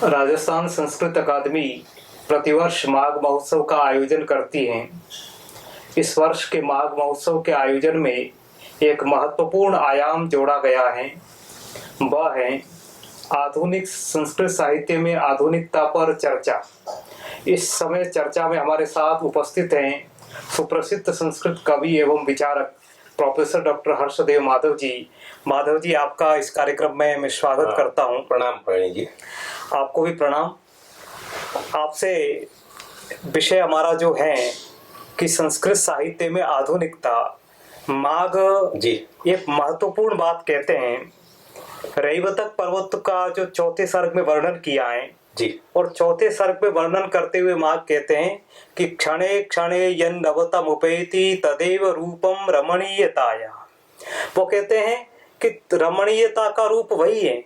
राजस्थान संस्कृत अकादमी प्रतिवर्ष माघ महोत्सव का आयोजन करती है। इस वर्ष के माघ महोत्सव के आयोजन में एक महत्वपूर्ण आयाम जोड़ा गया है, वह है आधुनिक संस्कृत साहित्य में आधुनिकता पर चर्चा। इस समय चर्चा में हमारे साथ उपस्थित हैं सुप्रसिद्ध संस्कृत कवि एवं विचारक प्रोफेसर डॉक्टर हर्षदेव माधव जी। माधव जी, आपका इस कार्यक्रम में मैं स्वागत करता हूं। प्रणाम प्रवीण जी। आपको भी प्रणाम। आपसे विषय हमारा जो है कि संस्कृत साहित्य में आधुनिकता, माघ जी एक महत्वपूर्ण बात कहते हैं। रैवतक पर्वत का जो चौथे सर्ग में वर्णन किया है जी, और चौथे सर्ग में वर्णन करते हुए माघ कहते हैं कि क्षणे क्षणे यन नवतम उपैति तदेव रूपम रमणीयताया। वो कहते हैं कि रमणीयता का रूप वही है,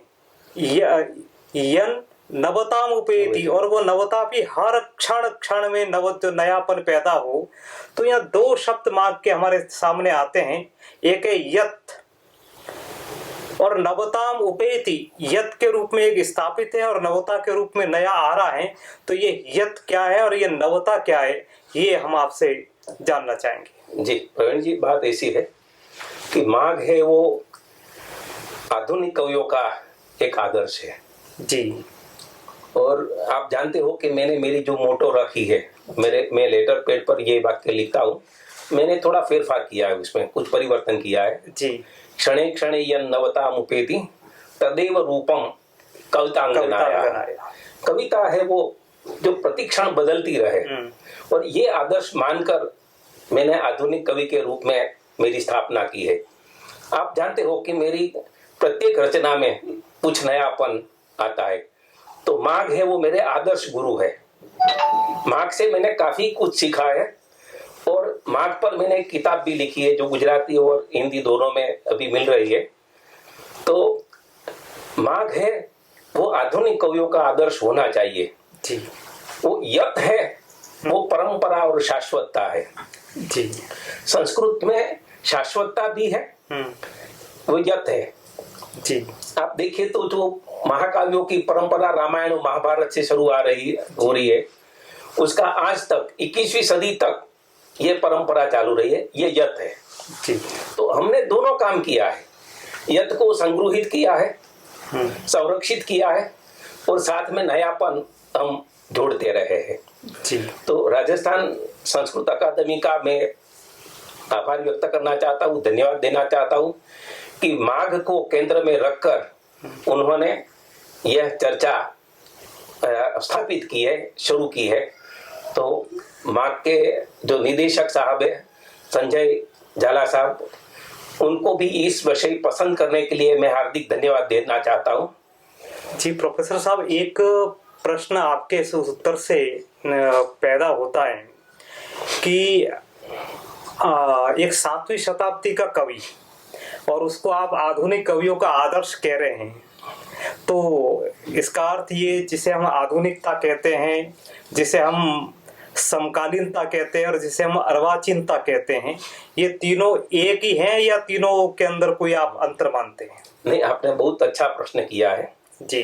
यन नवताम उपेति, और वो नवता भी हर क्षण क्षण में जो नयापन पैदा हो। तो यहाँ दो शब्द माघ के हमारे सामने आते हैं, एक है यत और नवताम उपेति। यत के रूप में एक स्थापित है और नवता के रूप में नया आ रहा है। तो ये यत क्या है और ये नवता क्या है, ये हम आपसे जानना चाहेंगे। जी प्रवीण जी, बात ऐसी है कि माघ है वो आधुनिक कवियों का एक आदर्श है जी। और आप जानते हो कि मैंने मेरी जो मोटो रखी है, मैं लेटर पैड पर ये वाक्य लिखता हूँ। मैंने थोड़ा फेरफार किया है, उसमें कुछ परिवर्तन किया है जी। क्षणे क्षणे यन नवताम उपेति तदेव रूपम कवितांगनाया। कविता है वो जो प्रतिक्षण बदलती रहे, और ये आदर्श मानकर मैंने आधुनिक कवि के रूप में मेरी स्थापना की है। आप जानते हो कि मेरी प्रत्येक रचना में कुछ नयापन आता है, तो माघ है वो मेरे आदर्श गुरु है। माघ से मैंने काफी कुछ सीखा है और माघ पर मैंने एक किताब भी लिखी है जो गुजराती और हिंदी दोनों में अभी मिल रही है। तो माघ है वो आधुनिक कवियों का आदर्श होना चाहिए जी। वो यत है वो परंपरा और शाश्वतता है जी। संस्कृत में शाश्वतता भी है, वो यत है जी। आप देखिए तो जो महाकाव्यों की परंपरा रामायण और महाभारत से शुरू हो रही है, उसका आज तक 21वीं सदी तक ये परंपरा चालू रही है, ये यत है जी। तो हमने दोनों काम किया है, यत को संग्रहित किया है, संरक्षित किया है और साथ में नयापन हम जोड़ते रहे हैं जी। तो राजस्थान संस्कृत अकादमी का मैं आभार व्यक्त करना चाहता हूँ, धन्यवाद देना चाहता हूँ कि माघ को केंद्र में रखकर उन्होंने यह चर्चा स्थापित की है, शुरू की है। तो माघ के जो निदेशक साहब है संजय झाला साहब, उनको भी इस विषय पसंद करने के लिए मैं हार्दिक धन्यवाद देना चाहता हूँ जी। प्रोफेसर साहब, एक प्रश्न आपके इस उत्तर से पैदा होता है कि एक 7वीं शताब्दी का कवि और उसको आप आधुनिक कवियों का आदर्श कह रहे हैं, तो इसका अर्थ ये, जिसे हम आधुनिकता कहते हैं, जिसे हम समकालीनता कहते हैं और जिसे हम अर्वाचीनता कहते हैं, ये तीनों एक ही हैं या तीनों के अंदर कोई आप अंतर मानते हैं? नहीं, आपने बहुत अच्छा प्रश्न किया है जी।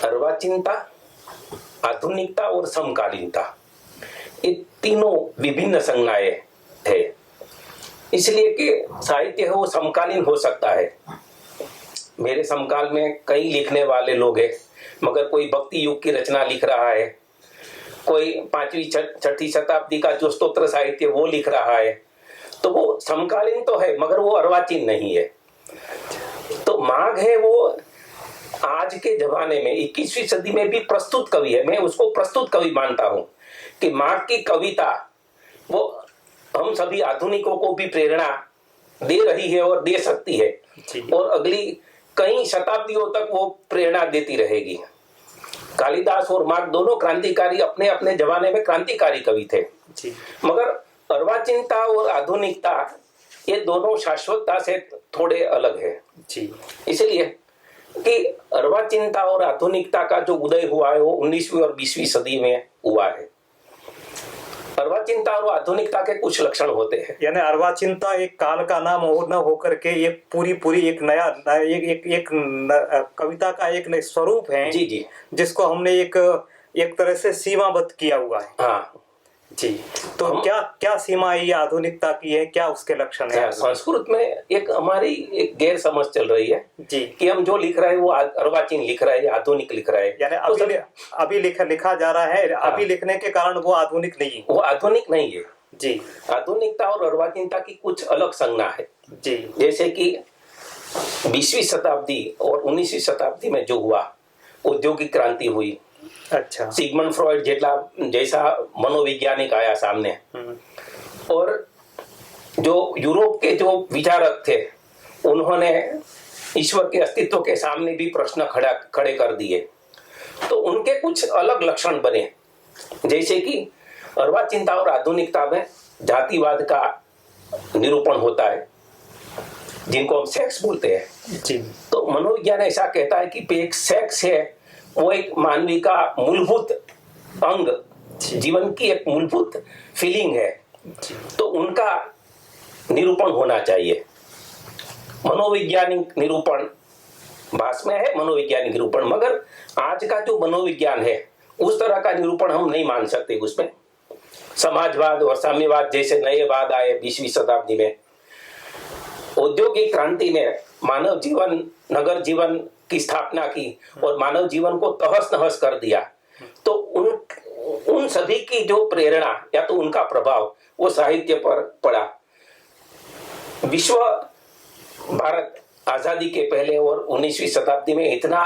अर्वाचीनता, आधुनिकता और समकालीनता, ये तीनों विभिन्न संज्ञाएं है, इसलिए कि साहित्य है वो समकालीन हो सकता है। मेरे समकाल में कई लिखने वाले लोग हैं, मगर कोई भक्ति युग की रचना लिख रहा है, कोई 5वीं 6ठी शताब्दी का जो स्तोत्र साहित्य वो लिख रहा है, तो वो समकालीन तो है मगर वो अर्वाचीन नहीं है। तो माघ है वो आज के जमाने में 21वीं सदी में भी प्रस्तुत कवि है, मैं उसको प्रस्तुत कवि मानता हूं कि माघ की कविता वो हम सभी आधुनिकों को भी प्रेरणा दे रही है और दे सकती है और अगली कई शताब्दियों तक वो प्रेरणा देती रहेगी। कालिदास और माघ दोनों क्रांतिकारी, अपने अपने जमाने में क्रांतिकारी कवि थे जी। मगर अर्वाचीनता और आधुनिकता ये दोनों शाश्वतता से थोड़े अलग है जी। इसलिए कि अर्वाचीनता और आधुनिकता का जो उदय हुआ है वो 19वीं और 20वीं सदी में हुआ है। अर्वाचीनता और आधुनिकता के कुछ लक्षण होते हैं। यानी अर्वाचीनता एक काल का नाम न होकर के एक पूरी एक नया कविता का एक नया स्वरूप है जी जी, जिसको हमने एक तरह से सीमाबद्ध किया हुआ है। हाँ जी, तो क्या सीमा ये आधुनिकता की है, क्या उसके लक्षण है? संस्कृत में एक हमारी एक गैर समझ चल रही है जी कि हम जो लिख रहे हैं वो अर्वाचीन लिख रहे हैं, आधुनिक लिख रहे हैं। यानी अभी लिखा जा रहा है, हाँ। अभी लिखने के कारण वो आधुनिक नहीं है। वो आधुनिक नहीं है जी। आधुनिकता और अर्वाचीनता की कुछ अलग संज्ञा है जी। जैसे कि 20वीं शताब्दी और 19वीं शताब्दी में जो हुआ, औद्योगिक क्रांति हुई, अच्छा, सिगमंड फ्रॉइड जैसा मनोवैज्ञानिक आया सामने, और जो यूरोप के जो विचारक थे उन्होंने ईश्वर के अस्तित्व के सामने भी प्रश्न खड़े कर दिए। तो उनके कुछ अलग लक्षण बने, जैसे कि अर्वाचीनता और आधुनिकता में जातिवाद का निरूपण होता है, जिनको हम सेक्स बोलते हैं। जी। तो मनोविज्ञान ऐसा कहता है कि एक सेक्स है वो एक मानवी का मूलभूत अंग, जीवन की एक मूलभूत फीलिंग है, तो उनका निरूपण होना चाहिए। मनोवैज्ञानिक निरूपण भाषा में है, मनोवैज्ञानिक निरूपण, मगर आज का जो मनोविज्ञान है उस तरह का निरूपण हम नहीं मान सकते। उसमें समाजवाद और साम्यवाद जैसे नए वाद आए 20वीं शताब्दी में। औद्योगिक क्रांति में मानव जीवन, नगर जीवन की स्थापना की और मानव जीवन को तहस नहस कर दिया। तो उन सभी की जो प्रेरणा या तो उनका प्रभाव वो साहित्य पर पड़ा। भारत आजादी के पहले और 19वीं शताब्दी में इतना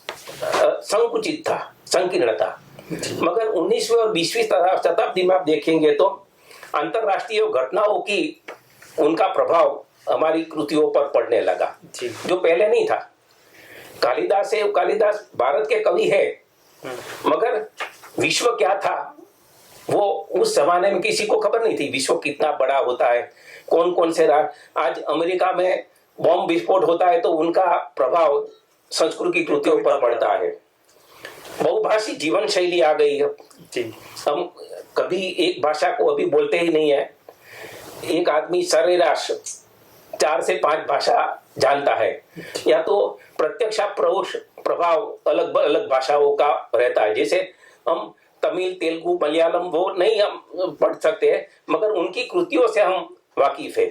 संकुचित था, संकीर्ण था, मगर 19वीं और 20वीं शताब्दी में आप देखेंगे तो अंतरराष्ट्रीय घटनाओं की उनका प्रभाव हमारी कृतियों पर पड़ने लगा, जो पहले नहीं था। कालिदास भारत के कवि है, मगर विश्व क्या था वो उस जमाने में किसी को खबर नहीं थी। विश्व कितना बड़ा होता है, कौन कौन से आज अमेरिका में बॉम्ब विस्फोट होता है तो उनका प्रभाव संस्कृत की कृतियों पर पड़ता है। बहुभाषी जीवन शैली आ गई है, हम कभी एक भाषा को अभी बोलते ही नहीं है। एक आदमी सरेराश 4 से 5 भाषा जानता है, या तो प्रत्यक्ष परोक्ष प्रभाव अलग अलग भाषाओं का रहता है। जैसे हम तमिल, तेलुगु, मलयालम वो नहीं हम पढ़ सकते, मगर उनकी कृतियों से हम वाकिफ है।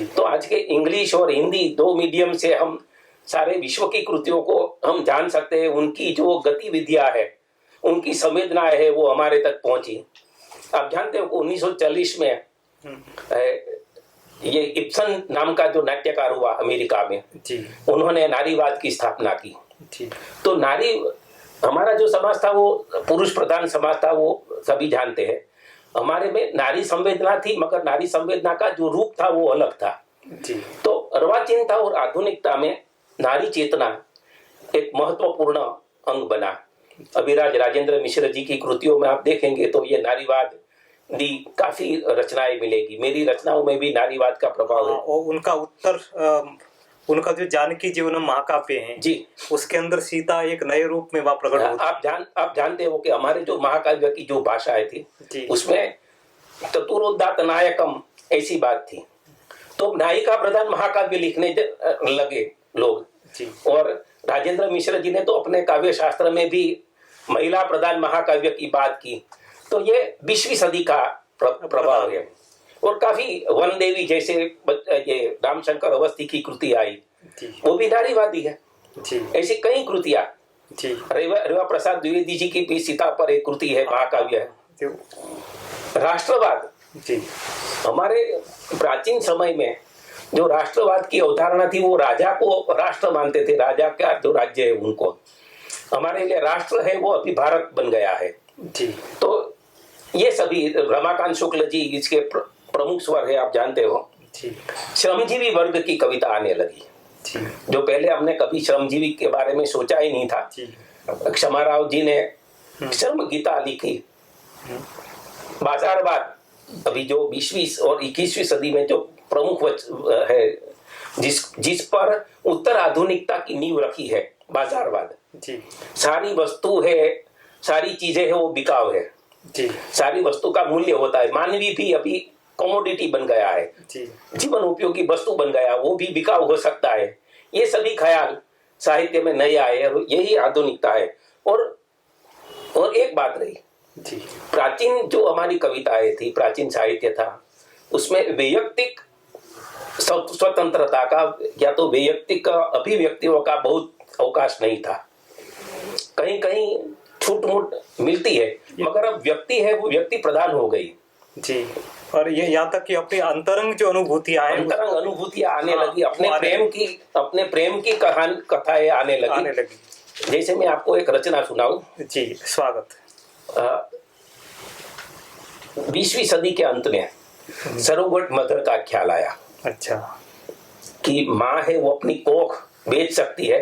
तो आज के इंग्लिश और हिंदी 2 मीडियम से हम सारे विश्व की कृतियों को हम जान सकते हैं। उनकी जो गतिविधियां है, उनकी संवेदनाएं है, वो हमारे तक पहुंची। आप जानते हो 1940 में ये इब्सन नाम का जो नाट्यकार हुआ अमेरिका में, उन्होंने नारीवाद की स्थापना की। तो नारी, हमारा जो समाज था वो पुरुष प्रधान समाज था, वो सभी जानते हैं। हमारे में नारी संवेदना थी, मगर नारी संवेदना का जो रूप था वो अलग था। तो अर्वाचीनता और आधुनिकता में नारी चेतना एक महत्वपूर्ण अंग बना। अभिराज राजेंद्र मिश्र जी की कृतियों में आप देखेंगे तो ये नारीवाद दी काफी रचनाएं मिलेगी। मेरी रचनाओं में भी नारीवाद का प्रभाव है। और उनका जो जानकी जीवन महाकाव्य है जी, उसके अंदर सीता एक नए रूप में वह प्रकट होती है। आप जानते हो कि हमारे जो महाकाव्य की जो भाषाएं थी उसमें चतुरोदात नायकम ऐसी बात थी। तो नायिका प्रधान महाकाव्य लिखने लगे लोग, और राजेंद्र मिश्र जी ने तो अपने काव्य शास्त्र में भी महिला प्रधान महाकाव्य की बात की। तो ये 20वीं सदी का प्रभाव है। और काफी वन देवी जैसे ये रामशंकर अवस्थी की कृति आई, वो भी नारीवादी है। ऐसी कई कृतियां, रेवा प्रसाद द्विवेदी जी की भी सीता पर एक कृति है, महाकाव्य है। राष्ट्रवाद, हमारे प्राचीन समय में जो राष्ट्रवाद की अवधारणा थी वो राजा को राष्ट्र मानते थे। राजा का जो राज्य है उनको, हमारे लिए राष्ट्र है वो अभी भारत बन गया है। तो ये सभी रमाकांत शुक्ल जी इसके प्रमुख स्वर है, आप जानते हो। श्रमजीवी वर्ग की कविता आने लगी, जो पहले हमने कभी श्रमजीवी के बारे में सोचा ही नहीं था। क्षमाराव जी ने श्रम गीता लिखी। बाजारवाद अभी जो 20वीं और 21वीं सदी में जो प्रमुख है, जिस पर उत्तर आधुनिकता की नींव रखी है, बाजारवाद। सारी वस्तु है, सारी चीजें है वो बिकाऊ है, जी। सारी वस्तु का मूल्य होता है। मानवी भी अभी कमोडिटी बन गया है जी। जीवन उपयोगी वस्तु बन गया, वो भी बिकाऊ हो सकता है। ये सभी ख्याल साहित्य में नए आए और यही आधुनिकता है। और एक बात रही जी। प्राचीन जो हमारी कविताएं थी, प्राचीन साहित्य था, उसमें वैयक्तिक स्वतंत्रता का या तो वैयक्तिक अभिव्यक्तियों का बहुत अवकाश नहीं था। कहीं कहीं छूट मूट मिलती है, मगर अब व्यक्ति है वो व्यक्ति प्रधान हो गई। जी। और ये यहाँ तक कि अपनी अंतरंग जो अनुभूतियां हैं, अंतरंग अनुभूतियां आने हाँ, लगी, अपने प्रेम की कथाएं आने लगी। जैसे मैं आपको एक रचना सुनाऊं। जी, स्वागत। 20वीं सदी के अंत में सरोगेट मदर का ख्याल आया। अच्छा। कि माँ है वो अपनी कोख बेच सकती है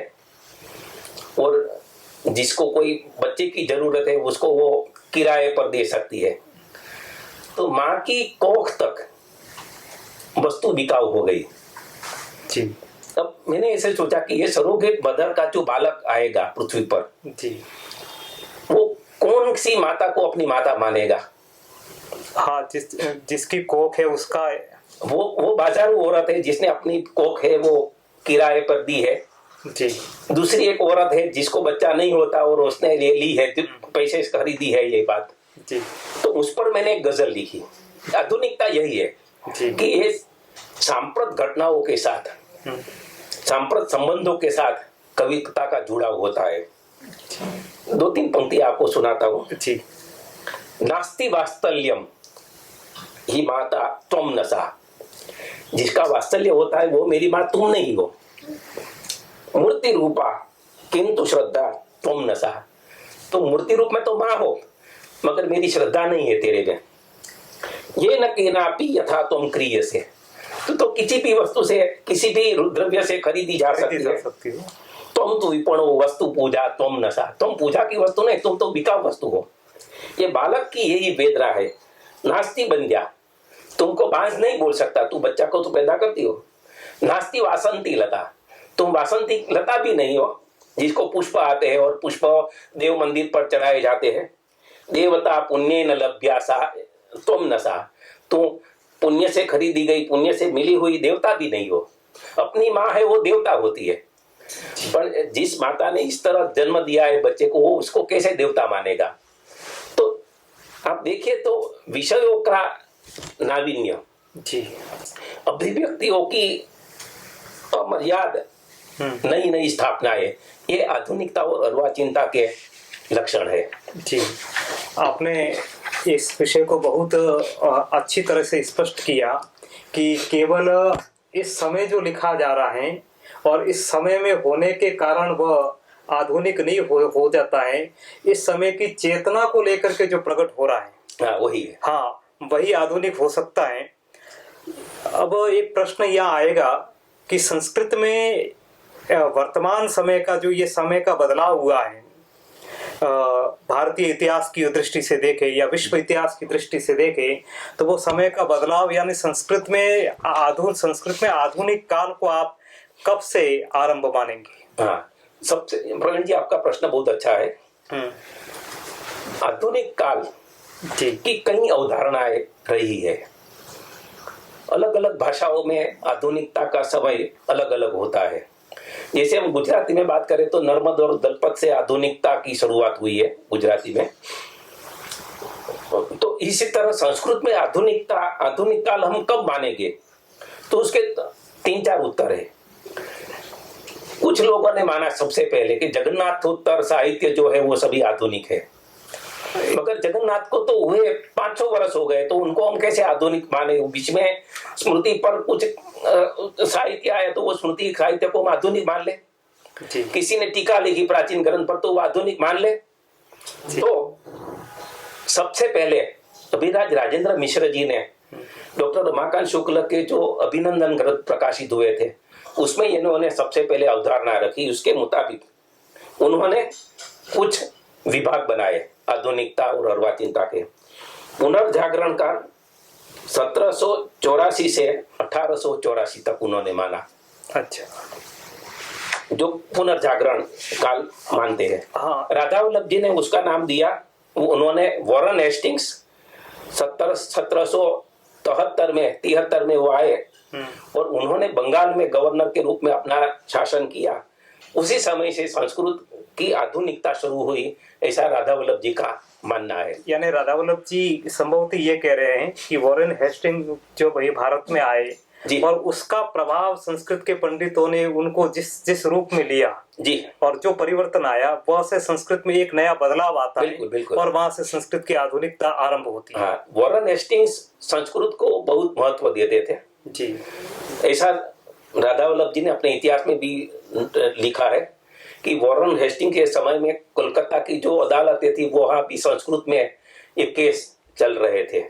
और जिसको कोई बच्चे की जरूरत है उसको वो किराए पर दे सकती है। तो माँ की कोख तक वस्तु बिकाऊ हो गई। जी। अब मैंने ऐसे सोचा कि ये सरोगेट मदर का जो बालक आएगा पृथ्वी पर, जी, वो कौन सी माता को अपनी माता मानेगा? हाँ, जिसकी कोख है उसका, वो बाजारू औरत है जिसने अपनी कोख है वो किराए पर दी है। जी। दूसरी एक औरत है जिसको बच्चा नहीं होता और उसने ले ली है, पैसे से खरीदी है ये बात। जी। तो उस पर मैंने एक गजल लिखी। आधुनिकता यही है जी। कि ये सांप्रत घटनाओं के साथ, सांप्रत संबंधों के साथ कविता का जुड़ाव होता है। 2-3 पंक्ति आपको सुनाता हूँ। जी। नास्ति वात्सल्यम ही माता त्वम नसा, जिसका वात्सल्य होता है वो मेरी माँ तुम नहीं हो। मूर्ति रूपा किंतु श्रद्धा त्वम नसा, तो मूर्ति रूप में तो माँ हो मगर मेरी श्रद्धा नहीं है तेरे में। ये न केनापि यथा त्वम क्रियसे, तो किसी भी वस्तु से, किसी भी द्रव्य से खरीदी जा सकती है। तुम तो विपणो वस्तु पूजा त्वम नसा, तुम पूजा की वस्तु नहीं, तुम तो बिकाऊ वस्तु हो। ये बालक की यही वेदना है। नास्ति बन गया, तुमको बांस नहीं बोल सकता, तू बच्चा को तो पैदा करती हो। नास्ति वासंती लता, तुम वासंती लता भी नहीं हो जिसको पुष्प आते हैं और पुष्प देव मंदिर पर चढ़ाए जाते हैं। देवता पुण्य न लभ्यासा त्वम नसा, तुम पुण्य से खरीदी गई, पुण्य से मिली हुई देवता भी नहीं हो। अपनी माँ है वो देवता होती है, पर जिस माता ने इस तरह जन्म दिया है बच्चे को, वो उसको कैसे देवता मानेगा? तो आप देखिए तो विषयों का नावीन्य, जी, अभिव्यक्तियों की अमर्याद नई नई स्थापनाएं, ये आधुनिकता और अर्वाचीनता के लक्षण है। जी, आपने इस विषय को बहुत अच्छी तरह से स्पष्ट किया कि केवल इस समय जो लिखा जा रहा है और इस समय में होने के कारण वह आधुनिक नहीं हो जाता है। इस समय की चेतना को लेकर के जो प्रकट हो रहा है, हाँ वही है, हाँ वही आधुनिक हो सकता है। अब एक प्रश्न यह आएगा कि संस्कृत में वर्तमान समय का जो ये समय का बदलाव हुआ है, भारतीय इतिहास की दृष्टि से देखें या विश्व इतिहास की दृष्टि से देखें, तो वो समय का बदलाव यानी संस्कृत में आधुनिक काल को आप कब से आरंभ मानेंगे? हाँ, सबसे प्रवीण जी आपका प्रश्न बहुत अच्छा है। आधुनिक काल जी की कई अवधारणाएं रही है। अलग अलग भाषाओं में आधुनिकता का समय अलग अलग होता है। जैसे हम गुजराती में बात करें तो नर्मद और दलपत से आधुनिकता की शुरुआत हुई है गुजराती में। तो इसी तरह संस्कृत में आधुनिक काल हम कब मानेंगे? तो उसके 3-4 उत्तर है। कुछ लोगों ने माना सबसे पहले कि जगन्नाथोत्तर साहित्य जो है वो सभी आधुनिक है, मगर जगन्नाथ को तो हुए 500 वर्ष हो गए, तो उनको हम कैसे आधुनिक माने? बीच में स्मृति पर कुछ साहित्य आया तो वो स्मृति साहित्य को हम आधुनिक मान ले। किसी ने टीका लिखी प्राचीन ग्रंथ पर तो वो आधुनिक मान ले। तो सबसे पहले अभिराज राजेंद्र मिश्र जी ने डॉक्टर रमाकांत शुक्ल के जो अभिनंदन ग्रंथ प्रकाशित हुए थे उसमें इन्होंने सबसे पहले अवधारणा रखी। उसके मुताबिक उन्होंने कुछ विभाग बनाए आधुनिकता और अर्वाचीनता के। पुनर्जागरण का 1784 से 1884 तक उन्होंने माना। अच्छा, जो पुनर्जागरण काल मानते हैं। हाँ। राधा वल्लभ जी ने उसका नाम दिया उन्होंने वॉरेन हेस्टिंग्स 1773 में 73 में वो आए और उन्होंने बंगाल में गवर्नर के रूप में अपना शासन किया। उसी समय से संस्कृत की आधुनिकता शुरू हुई, ऐसा राधा वल्लभ जी का मानना है। यानी राधा वल्लभ जी संभवतः ये कह रहे हैं कि वॉरेन हेस्टिंग जो भाई भारत में आए जी, और उसका प्रभाव संस्कृत के पंडितों ने उनको जिस रूप में लिया जी, और जो परिवर्तन आया वह से संस्कृत में एक नया बदलाव आता बिल्कुल, है बिल्कुल। और वहां से संस्कृत की आधुनिकता आरंभ होती है। हाँ, वॉरेन हेस्टिंग्स संस्कृत को बहुत महत्व देते थे जी, ऐसा राधा वल्लभ जी ने अपने इतिहास में भी लिखा है कि वॉरेन हेस्टिंग के समय में कोलकाता की जो अदालतें थी वहां भी संस्कृत में एक केस चल रहे थे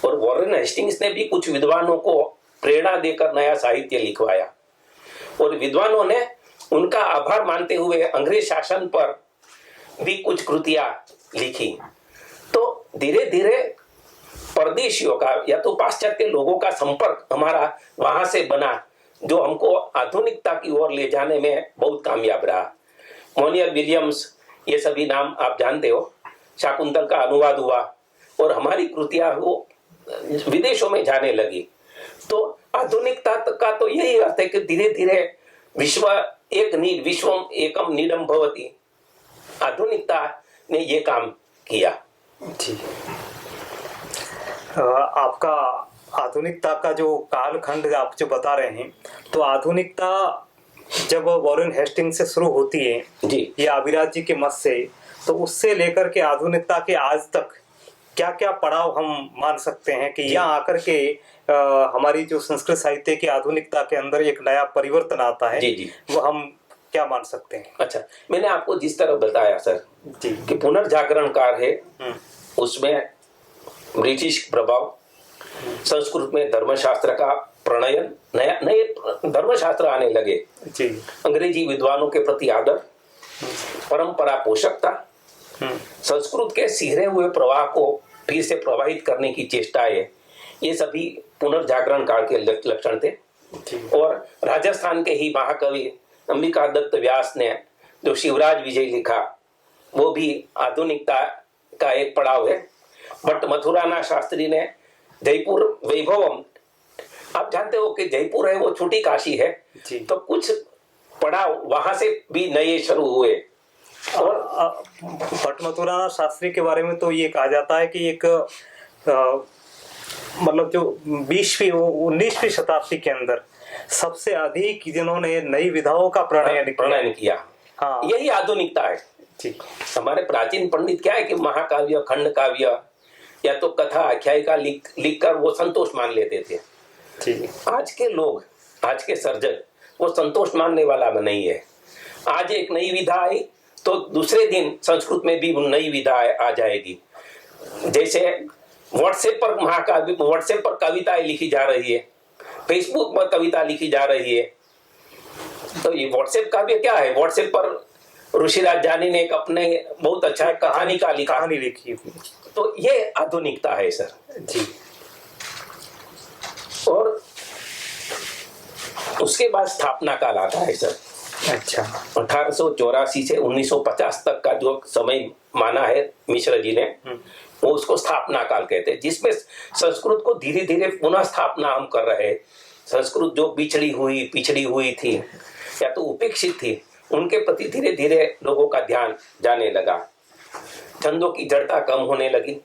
और वॉरेन हेस्टिंग्स ने भी कुछ विद्वानों को प्रेरणा देकर नया साहित्य लिखवाया और विद्वानों ने उनका आभार मानते हुए अंग्रेज शासन पर भी कुछ कृतियां लिखी। तो धीरे धीरे परदेशियों का या तो पाश्चात्य लोगों का संपर्क हमारा वहां से बना, जो हमको आधुनिकता की ओर ले जाने में बहुत कामयाब रहा। मोनियर विलियम्स, ये सभी नाम आप जानते हो। शाकुंतल का अनुवाद हुआ और हमारी कृतियां वो विदेशों में जाने लगी। तो आधुनिकता का तो यही अर्थ है कि धीरे धीरे विश्वम एकम नीडम भवति, आधुनिकता ने ये काम किया। जी, आपका आधुनिकता का जो कालखंड आप जो बता रहे हैं, तो आधुनिकता जब वॉरेन हेस्टिंग से शुरू होती है जी, या अभिराज जी के मत से, तो उससे लेकर के आधुनिकता के आज तक क्या क्या पड़ाव हम मान सकते हैं कि यहाँ आकर के हमारी जो संस्कृत साहित्य की आधुनिकता के अंदर एक नया परिवर्तन आता है, जी, जी, वो हम क्या मान सकते हैं? अच्छा, मैंने आपको जिस तरह बताया सर जी, कि पुनर्जागरणकार है, उसमें ब्रिटिश प्रभाव, संस्कृत में धर्मशास्त्र का प्रणयन, नए धर्मशास्त्र आने लगे जी, अंग्रेजी विद्वानों के प्रति आदर, परंपरा पोषकता, संस्कृत के सिहरे हुए प्रवाह को फिर से प्रवाहित करने की चेष्टाएं, ये सभी पुनर्जागरण काल के लक्षण थे। और राजस्थान के ही महाकवि अंबिका दत्त व्यास ने जो शिवराज विजय लिखा, वो भी आधुनिकता का एक पड़ाव है। भट्ट मथुराना शास्त्री ने जयपुर वैभवम, आप जानते हो कि जयपुर है वो छोटी काशी है, तो कुछ पड़ाव वहां से भी नए शुरू हुए। और भट्ट मथुराना शास्त्री के बारे में तो ये कहा जाता है कि एक मतलब जो 19वीं शताब्दी के अंदर सबसे अधिक जिन्होंने नई विधाओं का प्रणयन किया, हाँ, यही आधुनिकता है जी। हमारे प्राचीन पंडित क्या है कि महाकाव्य, खंड काव्य या तो कथा आख्यायिका लिख कर वो संतोष मान लेते थे जी। आज के लोग, आज के सर्जक वो संतोष मानने वाला नहीं है। आज एक नई विधा आई तो दूसरे दिन संस्कृत में भी नई विधा आ जाएगी। जैसे व्हाट्सएप पर महाकाव्य, व्हाट्सएप पर कविताएं लिखी जा रही है, फेसबुक पर कविता लिखी जा रही है, तो ये व्हाट्सएप काव्य क्या है? व्हाट्सएप पर ऋषिराज जानी ने एक अपने बहुत अच्छा कहानी लिखी, तो ये आधुनिकता है सर जी। और उसके बाद स्थापना काल आता है सर। अच्छा, 1884 से 1950 तक का जो समय माना है मिश्र जी ने, वो उसको स्थापना काल कहते हैं, जिसमें संस्कृत को धीरे धीरे पुनः स्थापना हम कर रहे हैं। संस्कृत जो पिछड़ी हुई थी या तो उपेक्षित थी, उनके प्रति धीरे धीरे लोगों का ध्यान जाने लगा। छंदों की जड़ता कम होने लगी,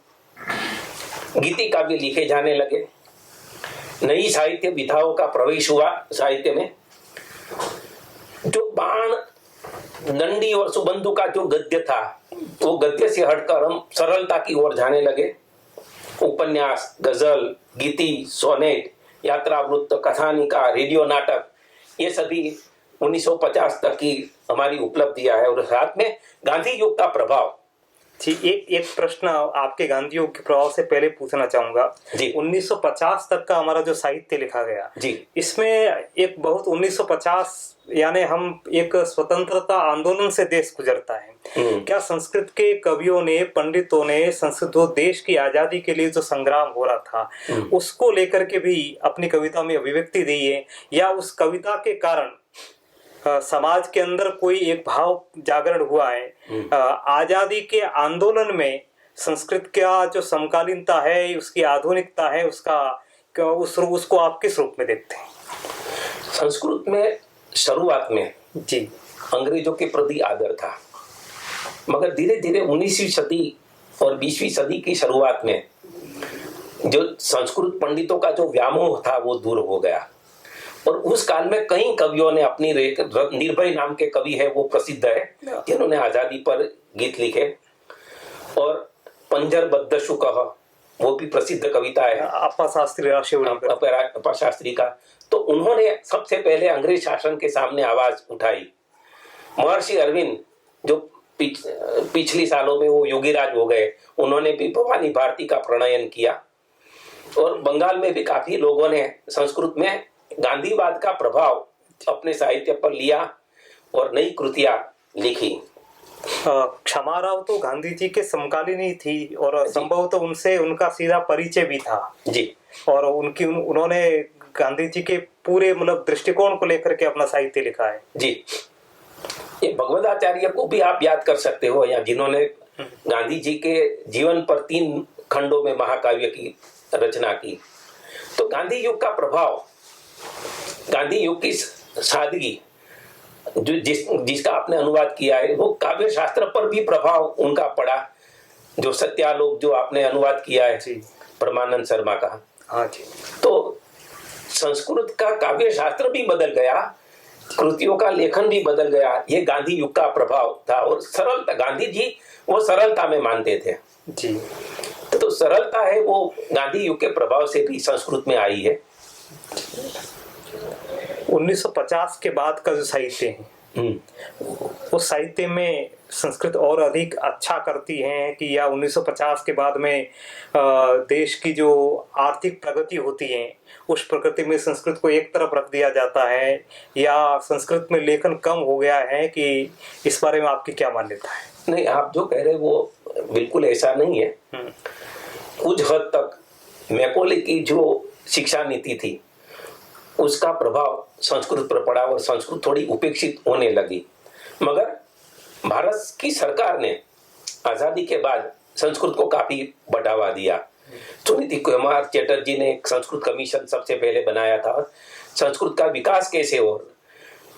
गीति काव्य लिखे जाने लगे, नई साहित्य विधाओं का प्रवेश हुआ साहित्य में। जो बाण, दंडी और सुबंधु का जो गद्य था, वो गद्य से हटकर हम सरलता की ओर जाने लगे। उपन्यास, गजल, गीति, सोनेट, यात्रा वृत्त, कथानिका, रेडियो नाटक, ये सभी 1950 तक की हमारी उपलब्धियां है। और साथ में गांधी युग का प्रभाव। जी, एक प्रश्न आपके गांधी युग के प्रभाव से पहले पूछना चाहूंगा जी। 1950 तक का हमारा जो साहित्य लिखा गया जी, इसमें एक बहुत 1950 यानी हम एक स्वतंत्रता आंदोलन से देश गुजरता है। क्या संस्कृत के कवियों ने, पंडितों ने संस्कृत जो देश की आजादी के लिए जो संग्राम हो रहा था उसको लेकर के भी अपनी कविता में अभिव्यक्ति दी है, या उस कविता के कारण समाज के अंदर कोई एक भाव जागरण हुआ है? आजादी के आंदोलन में संस्कृत का जो समकालीनता है, उसकी आधुनिकता है, उसको आप किस रूप में देखते हैं? संस्कृत में शुरुआत में जी अंग्रेजों के प्रति आदर था, मगर धीरे धीरे 19वीं सदी और 20वीं सदी की शुरुआत में जो संस्कृत पंडितों का जो व्यामोह था वो दूर हो गया। और उस काल में कई कवियों ने अपनी निर्भय नाम के कवि है, वो प्रसिद्ध है, जिन्होंने आजादी पर गीत लिखे। और पंजर बद्दशु कह, वो भी प्रसिद्ध कविता है, अप्पा शास्त्री का। तो उन्होंने सबसे पहले अंग्रेज शासन के सामने आवाज उठाई। महर्षि अरविंद जो पिछली सालों में वो योगीराज हो गए, उन्होंने भी भवानी भारती का प्रणयन किया। और बंगाल में भी काफी लोगों ने संस्कृत में गांधीवाद का प्रभाव अपने साहित्य पर लिया और नई कृतियां लिखी। क्षमा राव तो गांधी जी के समकालीन ही थी और संभव तो उनसे उनका सीधा परिचय भी था जी। और उन्होंने गांधी जी के पूरे मतलब दृष्टिकोण को लेकर के अपना साहित्य लिखा है जी। ये भगवदाचार्य को भी आप याद कर सकते हो, या जिन्होंने गांधी जी के जीवन पर 3 खंडों में महाकाव्य की रचना की। तो गांधी युग का प्रभाव, गांधी युग की सादगी जो जिसका आपने अनुवाद किया है, वो काव्य शास्त्र पर भी प्रभाव उनका पड़ा। जो सत्यालोक जो आपने अनुवाद किया है परमानंद शर्मा का, हाँ जी। तो संस्कृत का काव्य शास्त्र भी बदल गया, कृतियों का लेखन भी बदल गया। ये गांधी युग का प्रभाव था। और सरलता, गांधी जी वो सरलता में मानते थे जी। तो सरलता है वो गांधी युग के प्रभाव से भी संस्कृत में आई है। 1950 के बाद का जो साहित्य है, उस साहित्य में संस्कृत और अधिक अच्छा करती है कि या 1950 के बाद में देश की जो आर्थिक प्रगति होती है, उस प्रगति में संस्कृत को एक तरफ रख दिया जाता है, या संस्कृत में लेखन कम हो गया है? कि इस बारे में आपकी क्या मान्यता है? नहीं, आप जो कह रहे हैं वो बिल्कुल ऐसा नहीं है। कुछ हद तक मैकॉले की जो शिक्षा नीति थी उसका प्रभाव संस्कृत पर पड़ा और संस्कृत थोड़ी उपेक्षित होने लगी। मगर भारत की सरकार ने आजादी के बाद संस्कृत को काफी बढ़ावा दिया। सुनीति कुमार चटर्जी ने एक संस्कृत कमीशन सबसे पहले बनाया था, संस्कृत का विकास कैसे हो।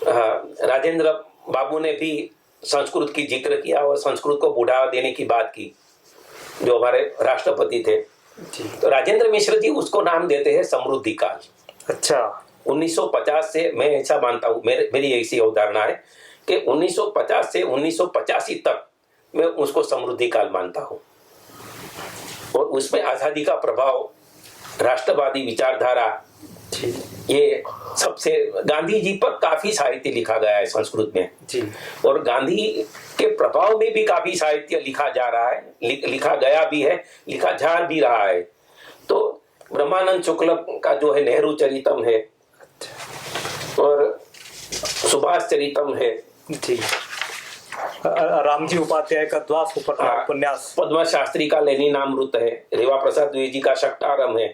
राजेंद्र बाबू ने भी संस्कृत की जिक्र किया और संस्कृत को बढ़ावा देने की बात की, जो हमारे राष्ट्रपति थे। तो राजेंद्र मिश्र जी उसको नाम देते हैं समृद्धि काल। अच्छा। 1950 से, मैं ऐसा मानता हूँ, मेरी ऐसी अवधारणा है कि 1950 से 1985 तक मैं उसको समृद्धि काल मानता हूँ। और उसमें आजादी का प्रभाव, राष्ट्रवादी विचारधारा, ये सबसे, गांधी जी पर काफी साहित्य लिखा गया है संस्कृत में जी। और गांधी के प्रभाव में भी काफी साहित्य लिखा जा रहा है, लिखा गया भी है, लिखा जा भी रहा है। तो ब्रह्मानंद शुक्ल का जो है नेहरू चरितम है और सुभाष चरितम है जी। रामजी उपाध्याय का द्वास उपन्यास, पद्मा शास्त्री का लेनिनामृत है, रेवा प्रसाद द्विवेदी का शक्टारम है,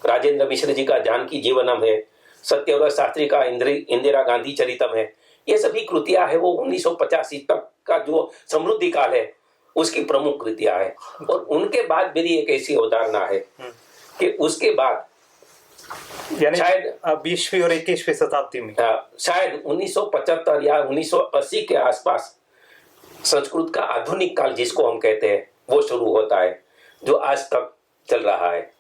राजेंद्र मिश्र जी का जानकी जीवनम है, सत्यव्रत शास्त्री का इंदिरा गांधी चरितम है। ये सभी कृतियां है वो 1985 तक का जो समृद्धि काल है उसकी प्रमुख कृतियां है। और उनके बाद मेरी एक ऐसी अवधारणा है कि उसके बाद यानी शायद 20वीं और 21वीं शताब्दी में, शायद 1975 या 1980 के आसपास संस्कृत का आधुनिक काल जिसको हम कहते हैं वो शुरू होता है, जो आज तक चल रहा है।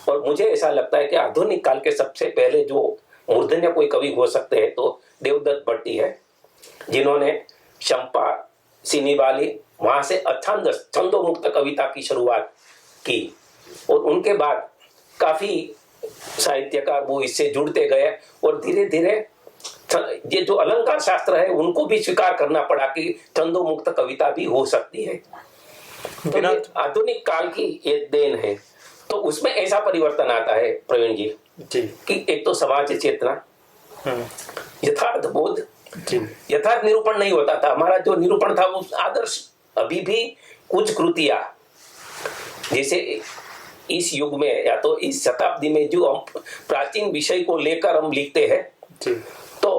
और मुझे ऐसा लगता है कि आधुनिक काल के सबसे पहले जो मूर्धन्य कोई कवि हो सकते हैं तो देवदत्त भट्टी है, जिन्होंने शंपा, सिनीवाली, वहां से अछांदस छंदोमुक्त कविता की शुरुआत की। और उनके बाद काफी साहित्यकार वो इससे जुड़ते गए और धीरे धीरे ये जो अलंकार शास्त्र है उनको भी स्वीकार करना पड़ा कि छंदोमुक्त कविता भी हो सकती है। तो ये आधुनिक काल की ये देन है। तो उसमें ऐसा परिवर्तन आता है प्रवीण जी कि एक तो समाज चेतना, यथार्थ बोध, यथार्थ निरूपण नहीं होता था। हमारा जो निरूपण था वो आदर्श, अभी भी कुछ कृतियां जैसे इस युग में या तो इस शताब्दी में जो हम प्राचीन विषय को लेकर हम लिखते हैं तो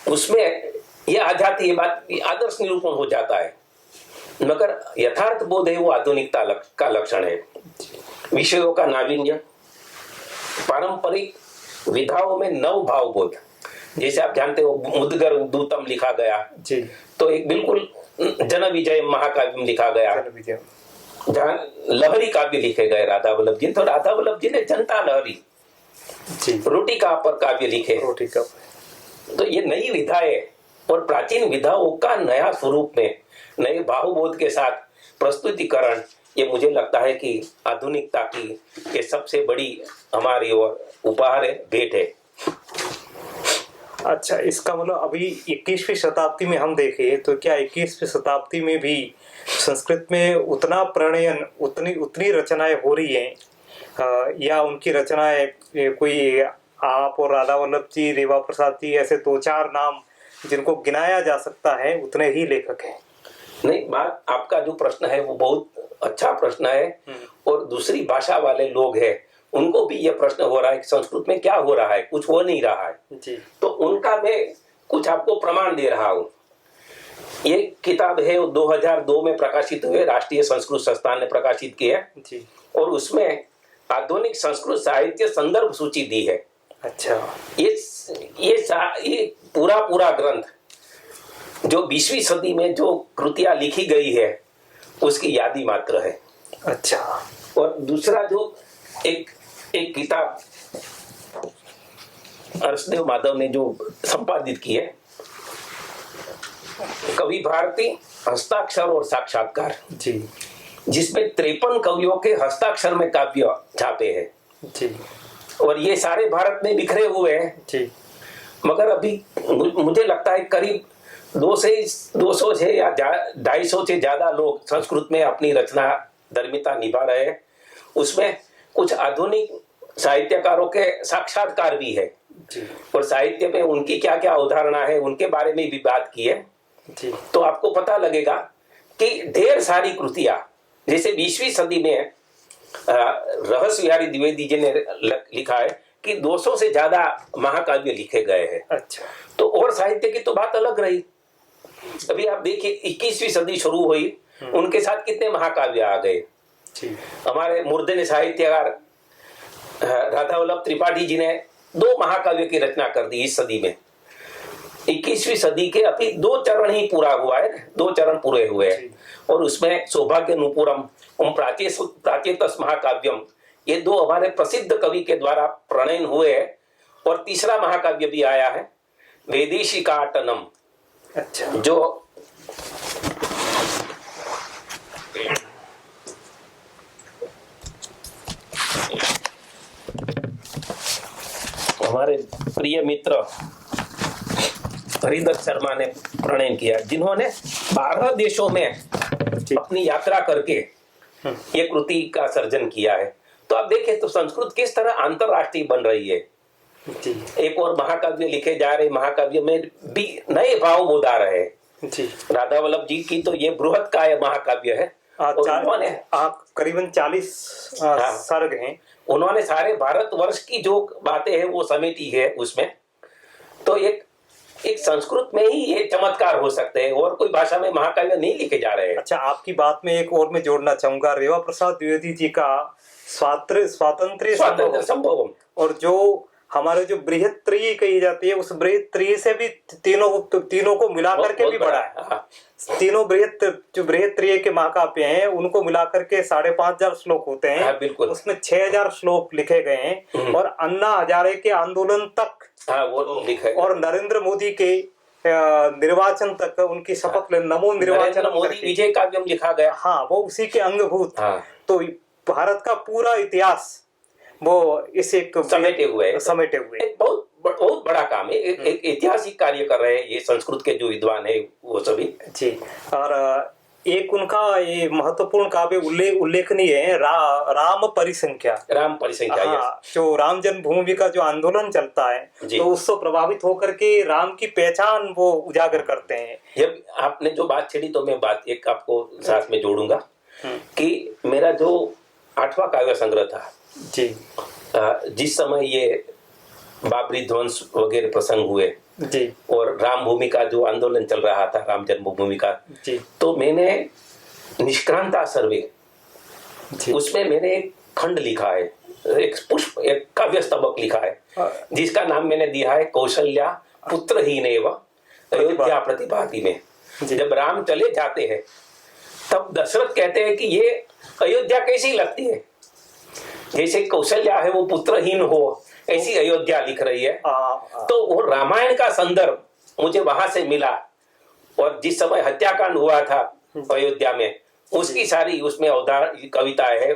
उसमें ये आ जाती है बात, आदर्श निरूपण हो जाता है। मगर यथार्थ बोध है वो आधुनिकता का लक्षण है। विषयों का नावीन्य, पारंपरिक विधाओं में नव भाव बोध, जैसे आप जानते हो मुद्गर उद्धूतम लिखा गया जी, तो एक बिल्कुल जन विजय महाकाव्य लिखा गया, जहाँ लहरी काव्य लिखे गए राधा वल्लभ जी, तो राधा वल्लभ जी ने जनता लहरी जी, रोटी का पर काव्य लिखे। रोटी का, तो ये नई विधाएं और प्राचीन विधाओं का नया स्वरूप में नए भावबोध के साथ प्रस्तुतिकरण, ये मुझे लगता है कि आधुनिकता की ये सबसे बड़ी हमारी और उपहार है, भेंट है। अच्छा, इसका मतलब अभी 21वीं शताब्दी में हम देखें तो क्या 21वीं शताब्दी में भी संस्कृत में उतना प्रणयन, उतनी रचनाएं हो रही हैं, या उनकी रचनाएं कोई आप और राधा वल्लभ जी, रेवा प्रसाद जी ऐसे 2-4 नाम जिनको गिनाया जा सकता है, उतने ही लेखक हैं? नहीं, बात आपका जो प्रश्न है वो बहुत अच्छा प्रश्न है, और दूसरी भाषा वाले लोग हैं उनको भी ये प्रश्न हो रहा है कि संस्कृत में क्या हो रहा है, कुछ हो नहीं रहा है जी। तो उनका मैं कुछ आपको प्रमाण दे रहा हूँ। ये किताब है 2002 में प्रकाशित हुए, राष्ट्रीय संस्कृत संस्थान ने प्रकाशित की है जी, और उसमें आधुनिक संस्कृत साहित्य संदर्भ सूची दी है। अच्छा, ये पूरा ग्रंथ जो 20वीं सदी में जो कृतियां लिखी गई है उसकी यादी मात्र है। अच्छा, और दूसरा जो एक किताब हर्षदेव माधव ने जो संपादित की है, कवि भारती हस्ताक्षर और साक्षात्कार जी जिसमें 53 कवियों के हस्ताक्षर में काव्य छापे हैं जी, और ये सारे भारत में बिखरे हुए हैं जी, मगर अभी मुझे लगता है करीब 200 से या 250 से ज्यादा लोग संस्कृत में अपनी रचना धर्मिता निभा रहे हैं। उसमें कुछ आधुनिक साहित्यकारों के साक्षात्कार भी है जी, और साहित्य में उनकी क्या क्या अवधारणा है उनके बारे में भी बात की है। जी, तो आपको पता लगेगा कि ढेर सारी कृतियां, जैसे 20वीं सदी में रहस्य विहारी द्विवेदी जी ने लिखा है कि 200 से ज्यादा महाकाव्य लिखे गए हैं। अच्छा, तो और साहित्य की तो बात अलग रही। अभी आप देखिए 21वीं सदी शुरू हुई, उनके साथ कितने महाकाव्य आ गए। जी, हमारे मूर्धन्य साहित्यकार राधा वल्लभ त्रिपाठी जी ने 2 महाकाव्य की रचना कर दी इस सदी में। 21वीं सदी के अभी 2 चरण ही पूरा हुआ है, 2 चरण पूरे हुए हैं और उसमें सौभाग्य नुपुरम प्राचेतस महाकाव्यम, ये 2 हमारे प्रसिद्ध कवि के द्वारा प्रणयन हुए हैं और तीसरा महाकाव्य भी आया है वेदेशिकाटनम। अच्छा, जो हमारे प्रिय मित्र हरिदत्त शर्मा ने प्रणयन किया, जिन्होंने 12 देशों में अपनी यात्रा करके ये कृति का सर्जन किया है। तो आप देखें तो संस्कृत किस तरह अंतरराष्ट्रीय बन रही है। जी, एक और महाकाव्य लिखे जा रहे, महाकाव्य में भी नए भाव बोध आ रहे हैं। जी, राधा वल्लभ जी की तो ये बृहत काय महाकाव्य है। करीबन 40 सर्ग हैं। उन्होंने सारे भारतवर्ष की जो बातें हैं वो समेटी है उसमें। तो एक संस्कृत में ही ये चमत्कार हो सकते हैं और कोई भाषा में महाकाव्य नहीं लिखे जा रहे हैं। अच्छा, आपकी बात में एक और मैं जोड़ना चाहूंगा, रेवा प्रसाद द्विवेदी जी का स्वातंत्र्य संभव और जो हमारे जो बृहत त्रयी कही जाती है, उस बृहत त्रयी से भी तीनों को मिलाकर के भी बड़ा है। तीनों बृहत त्रयी के महाकाव्य हैं, उनको मिलाकर के 5,500 श्लोक होते हैं। बिल्कुल, उसमें 6,000 श्लोक लिखे गए हैं और अन्ना हजारे के आंदोलन तक वो लिखा है और नरेंद्र मोदी के निर्वाचन तक, उनकी शपथ ले नमो निर्वाचन मोदी विजय काव्यम लिखा गया। हाँ, वो उसी के अंगभूत। तो भारत का पूरा इतिहास वो इस एक समेटे हुए एक बहुत बड़ा काम है, एक ऐतिहासिक कार्य कर रहे हैं ये संस्कृत के जो विद्वान है वो सभी जी। और एक उनका ये महत्वपूर्ण काव्य उल्लेखनीय है राम परिसंख्या। हाँ, जो राम जन्मभूमि का जो आंदोलन चलता है तो उससे प्रभावित होकर के राम की पहचान वो उजागर करते हैं। ये आपने जो बात छेड़ी तो मैं बात एक आपको साथ में जोड़ूंगा कि मेरा जो 8वां काव्य संग्रह था जी, जिस समय ये बाबरी ध्वंस वगैरह प्रसंग हुए जी, और राम भूमि का जो आंदोलन चल रहा था, राम जन्मभूमि का जी, तो मैंने निष्क्रांता सर्वे, उसमें मैंने एक खंड लिखा है, एक काव्य स्तबक लिखा है, जिसका नाम मैंने दिया है कौशल्या पुत्रहीनेव अयोध्या प्रतिभाति में। जब राम चले जाते हैं तब दशरथ कहते हैं कि ये अयोध्या कैसी लगती है, जैसे कौशल्या है वो पुत्रहीन हो, ऐसी अयोध्या लिख रही है। तो वो रामायण का संदर्भ मुझे वहां से मिला, और जिस समय हत्याकांड हुआ था अयोध्या में, उसकी सारी उसमें अवधारण कविताएं है।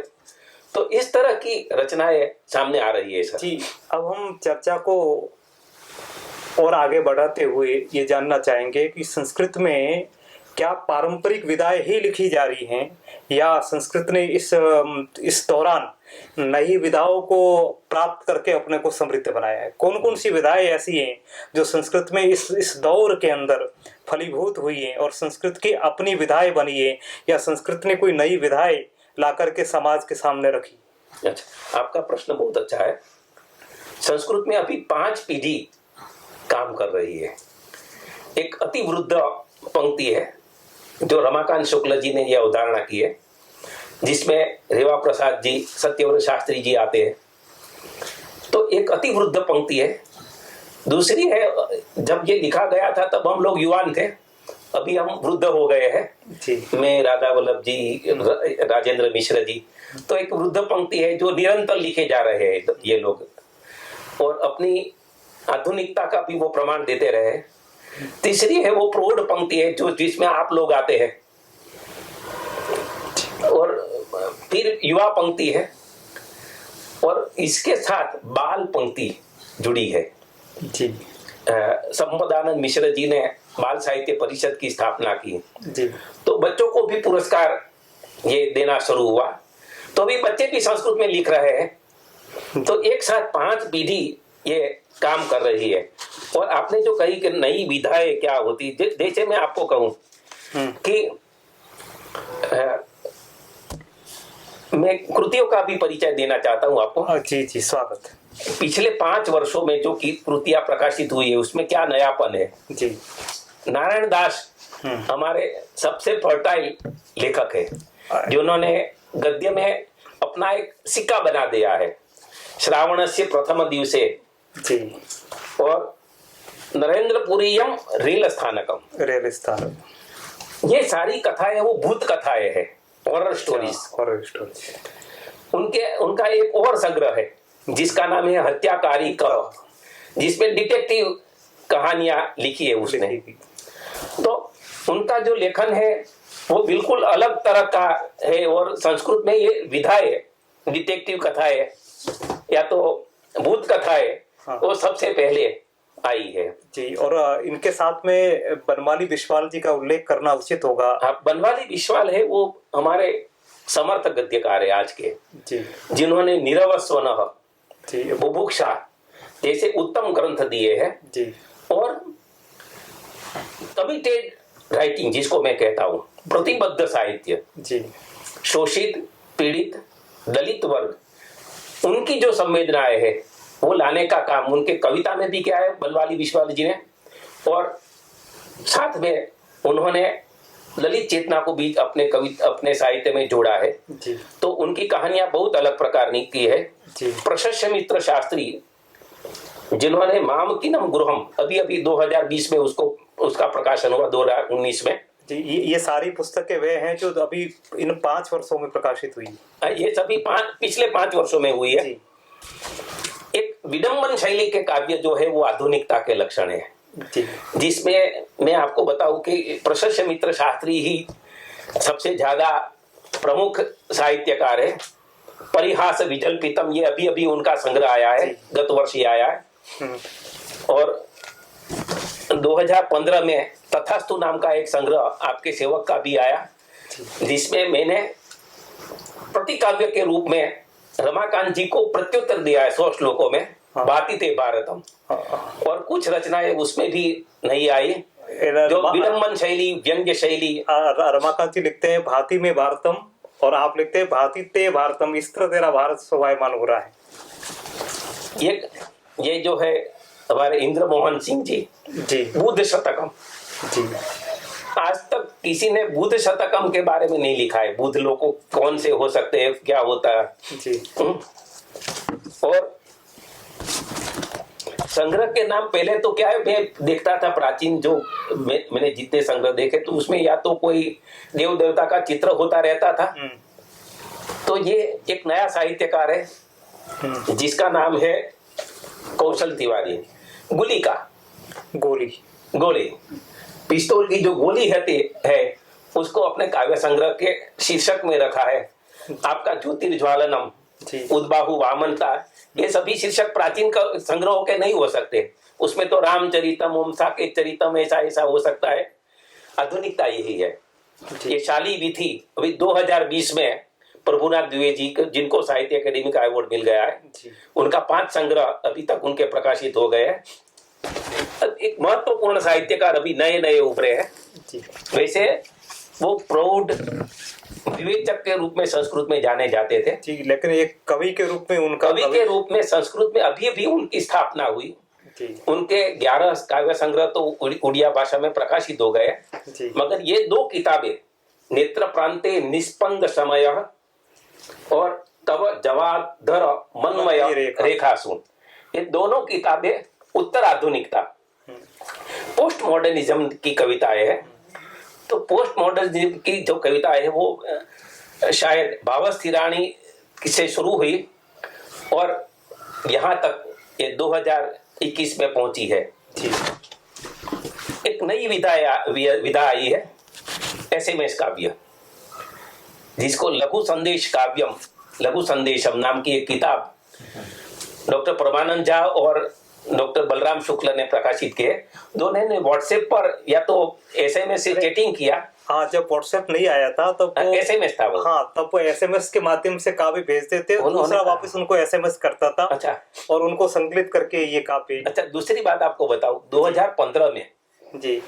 तो इस तरह की रचनाएं सामने आ रही है सर जी। अब हम चर्चा को और आगे बढ़ाते हुए ये जानना चाहेंगे कि संस्कृत में क्या पारंपरिक विधाएं ही लिखी जा रही हैं, या संस्कृत ने इस दौरान नई विधाओं को प्राप्त करके अपने को समृद्ध बनाया है? कौन कौन सी विधाएं ऐसी हैं जो संस्कृत में इस दौर के अंदर फलीभूत हुई हैं और संस्कृत की अपनी विधाएं बनी है, या संस्कृत ने कोई नई विधाएं ला करके समाज के सामने रखी? अच्छा, आपका प्रश्न बहुत अच्छा है। संस्कृत में अभी 5 पीढ़ी काम कर रही है। एक अति वृद्ध पंक्ति है जो रमाकांत शुक्ल जी ने यह अवधारणा की है, जिसमें रेवा प्रसाद जी, सत्यव्रत शास्त्री जी आते हैं। तो एक अति वृद्ध पंक्ति है। दूसरी है, जब ये लिखा गया था तब हम लोग युवान थे, अभी हम वृद्ध हो गए हैं। मैं, राधा वल्लभ जी, राजेंद्र मिश्र जी। तो एक वृद्ध पंक्ति है जो निरंतर लिखे जा रहे हैं ये लोग, और अपनी आधुनिकता का भी वो प्रमाण देते रहे। तीसरी है वो प्रौढ़ पंक्ति है जो जिसमें आप लोग आते हैं, और फिर युवा पंक्ति है, और इसके साथ बाल पंक्ति जुड़ी है जी। संपदानंद मिश्र जी ने बाल साहित्य परिषद की स्थापना की जी। तो बच्चों को भी पुरस्कार ये देना शुरू हुआ, तो अभी बच्चे भी संस्कृत में लिख रहे हैं। तो एक साथ 5 पीढ़ी ये काम कर रही है। और आपने जो कही कि नई विधाएं क्या होती, जैसे मैं आपको कहूं कि मैं कृतियों का भी परिचय देना चाहता हूं आपको। जी जी, स्वागत। पिछले 5 वर्षों में जो की कृतियां प्रकाशित हुई है उसमें क्या नयापन है जी। नारायण दास हमारे सबसे फर्टाइल लेखक है, जिन्होंने गद्य में अपना एक सिक्का बना दिया है। श्रावण से प्रथम दिवसे जी, और नरेंद्रपुरीयम रेल स्थानकम, रेल स्थानक, ये सारी कथाएं वो भूत कथाएं हैं, हॉरर स्टोरीज। उनका एक और संग्रह है जिसका नाम है हत्याकारी कह, जिसमें डिटेक्टिव कहानियां लिखी है उसने। तो उनका जो लेखन है वो बिल्कुल अलग तरह का है, और संस्कृत में ये विधाएं, डिटेक्टिव कथाएं या तो भूत कथाएं, वो सबसे पहले आई है जी। और इनके साथ में बनवाली विश्वाल जी का उल्लेख करना उचित होगा। बनवाली विश्वाल है वो हमारे समर्थ गद्यकार है आज के जी, जिन्होंने निरवस्वनः, बुभुक्षा जैसे उत्तम ग्रंथ दिए हैं जी, और कमिटेड राइटिंग जिसको मैं कहता हूँ, प्रतिबद्ध साहित्य जी, शोषित, पीड़ित, दलित वर्ग, उनकी जो संवेदनाएं है वो लाने का काम उनके कविता में भी किया है बनवाली विश्वाल जी ने, और साथ में उन्होंने ललित चेतना को भी अपने साहित्य में जोड़ा है जी। तो उनकी कहानियां बहुत अलग प्रकार की है जी। प्रशस्य मित्र शास्त्री, जिन्होंने मामकिनम गृहम, अभी 2020 में उसका प्रकाशन हुआ, 2019 में जी। ये सारी पुस्तकें वे हैं जो अभी इन 5 वर्षों में प्रकाशित हुई। ये सभी पिछले 5 वर्षों में हुई है जी। एक विडंबन शैली के काव्य जो है वो आधुनिकता के लक्षण है जी। जिसमें मैं आपको बताऊं कि प्रशस्य मित्र शास्त्री ही सबसे ज्यादा प्रमुख साहित्यकार है। परिहास विजल्पितम, ये अभी उनका संग्रह आया है, गत वर्ष ही आया है। और 2015 में तथास्तु नाम का एक संग्रह आपके सेवक का भी आया, जिसमें मैंने प्रतिकाव्य के रूप में रमाकांत जी को प्रत्युत्तर दिया है 100 श्लोकों में, भाति ते भारतम। और कुछ रचनाएं उसमें भी नहीं आई जो विडंबन शैली, व्यंग्य शैली। रमाकांत जी लिखते हैं भाति में भारतम, और आप लिखते हैं भाति ते भारतम, इस तरह तेरा भारत शोभायमान हो रहा है। ये जो है हमारे इंद्र मोहन सिंह जी जी, बुद्ध शतकम जी, आज तक किसी ने बुध शतकम के बारे में नहीं लिखा है, बुध लोग कौन से हो सकते हैं, क्या होता है जी। और संग्रह के नाम पहले तो क्या है, मैं देखता था प्राचीन जो मैंने जितने संग्रह देखे तो उसमें या तो कोई देव देवता का चित्र होता रहता था। तो ये एक नया साहित्यकार है जिसका नाम है कौशल तिवारी। गोली का गोली पिस्तौल की जो गोली है उसको अपने काव्य संग्रह के शीर्षक में रखा है। आपका ज्योतिर्ज्वालनम, उद्बाहु वामनता, ये सभी शीर्षक प्राचीन संग्रहों के नहीं हो सकते। उसमें तो रामचरितम, ओम साकेत चरितम ऐसा हो सकता है। आधुनिकता यही है। ये शाली विधि अभी 2020 में प्रभुनाथ द्विवेदी जी जिनको साहित्य अकेडमी का अवार्ड मिल गया है, उनका 5 संग्रह अभी तक उनके प्रकाशित हो गए हैं। एक महत्वपूर्ण साहित्यकार अभी नए उभरे हैं। वैसे वो प्रौढ़ विवेचक के रूप में संस्कृत में जाने जाते थे जी, लेकिन एक कवि के रूप में कवि के रूप में संस्कृत में अभी भी उनकी स्थापना हुई। उनके 11 काव्य संग्रह तो उड़िया भाषा में प्रकाशित हो गए, मगर ये 2 किताबें नेत्र प्रांते निष्पंद समय और तव जवाधर मनमय रेखासु, ये दोनों किताबें उत्तर आधुनिकता पोस्ट मॉडर्निज्म की कविताएं है। तो पोस्ट मॉडर्निज्म की जो कविताएं है वो शायद भावस्थिराणी से शुरू हुई और यहाँ तक ये 2021 में पहुंची है। एक नई विधा आई है एसएमएस काव्य, जिसको लघु संदेशम नाम की एक किताब डॉक्टर परमानंद झा और डॉक्टर बलराम शुक्ल ने प्रकाशित किए। दोनों ने व्हाट्सएप पर या तो एसएमएस से चैटिंग किया। हाँ, जब व्हाट्सएप नहीं आया था तब वो एसएमएस था वो। हाँ, तब वो एसएमएस के माध्यम से काव्य भेजते थे, दूसरा वापस उनको एसएमएस करता था। अच्छा। और उनको संकलित करके ये काव्य। अच्छा, दूसरी बात आपको बताऊं, 2015 में जी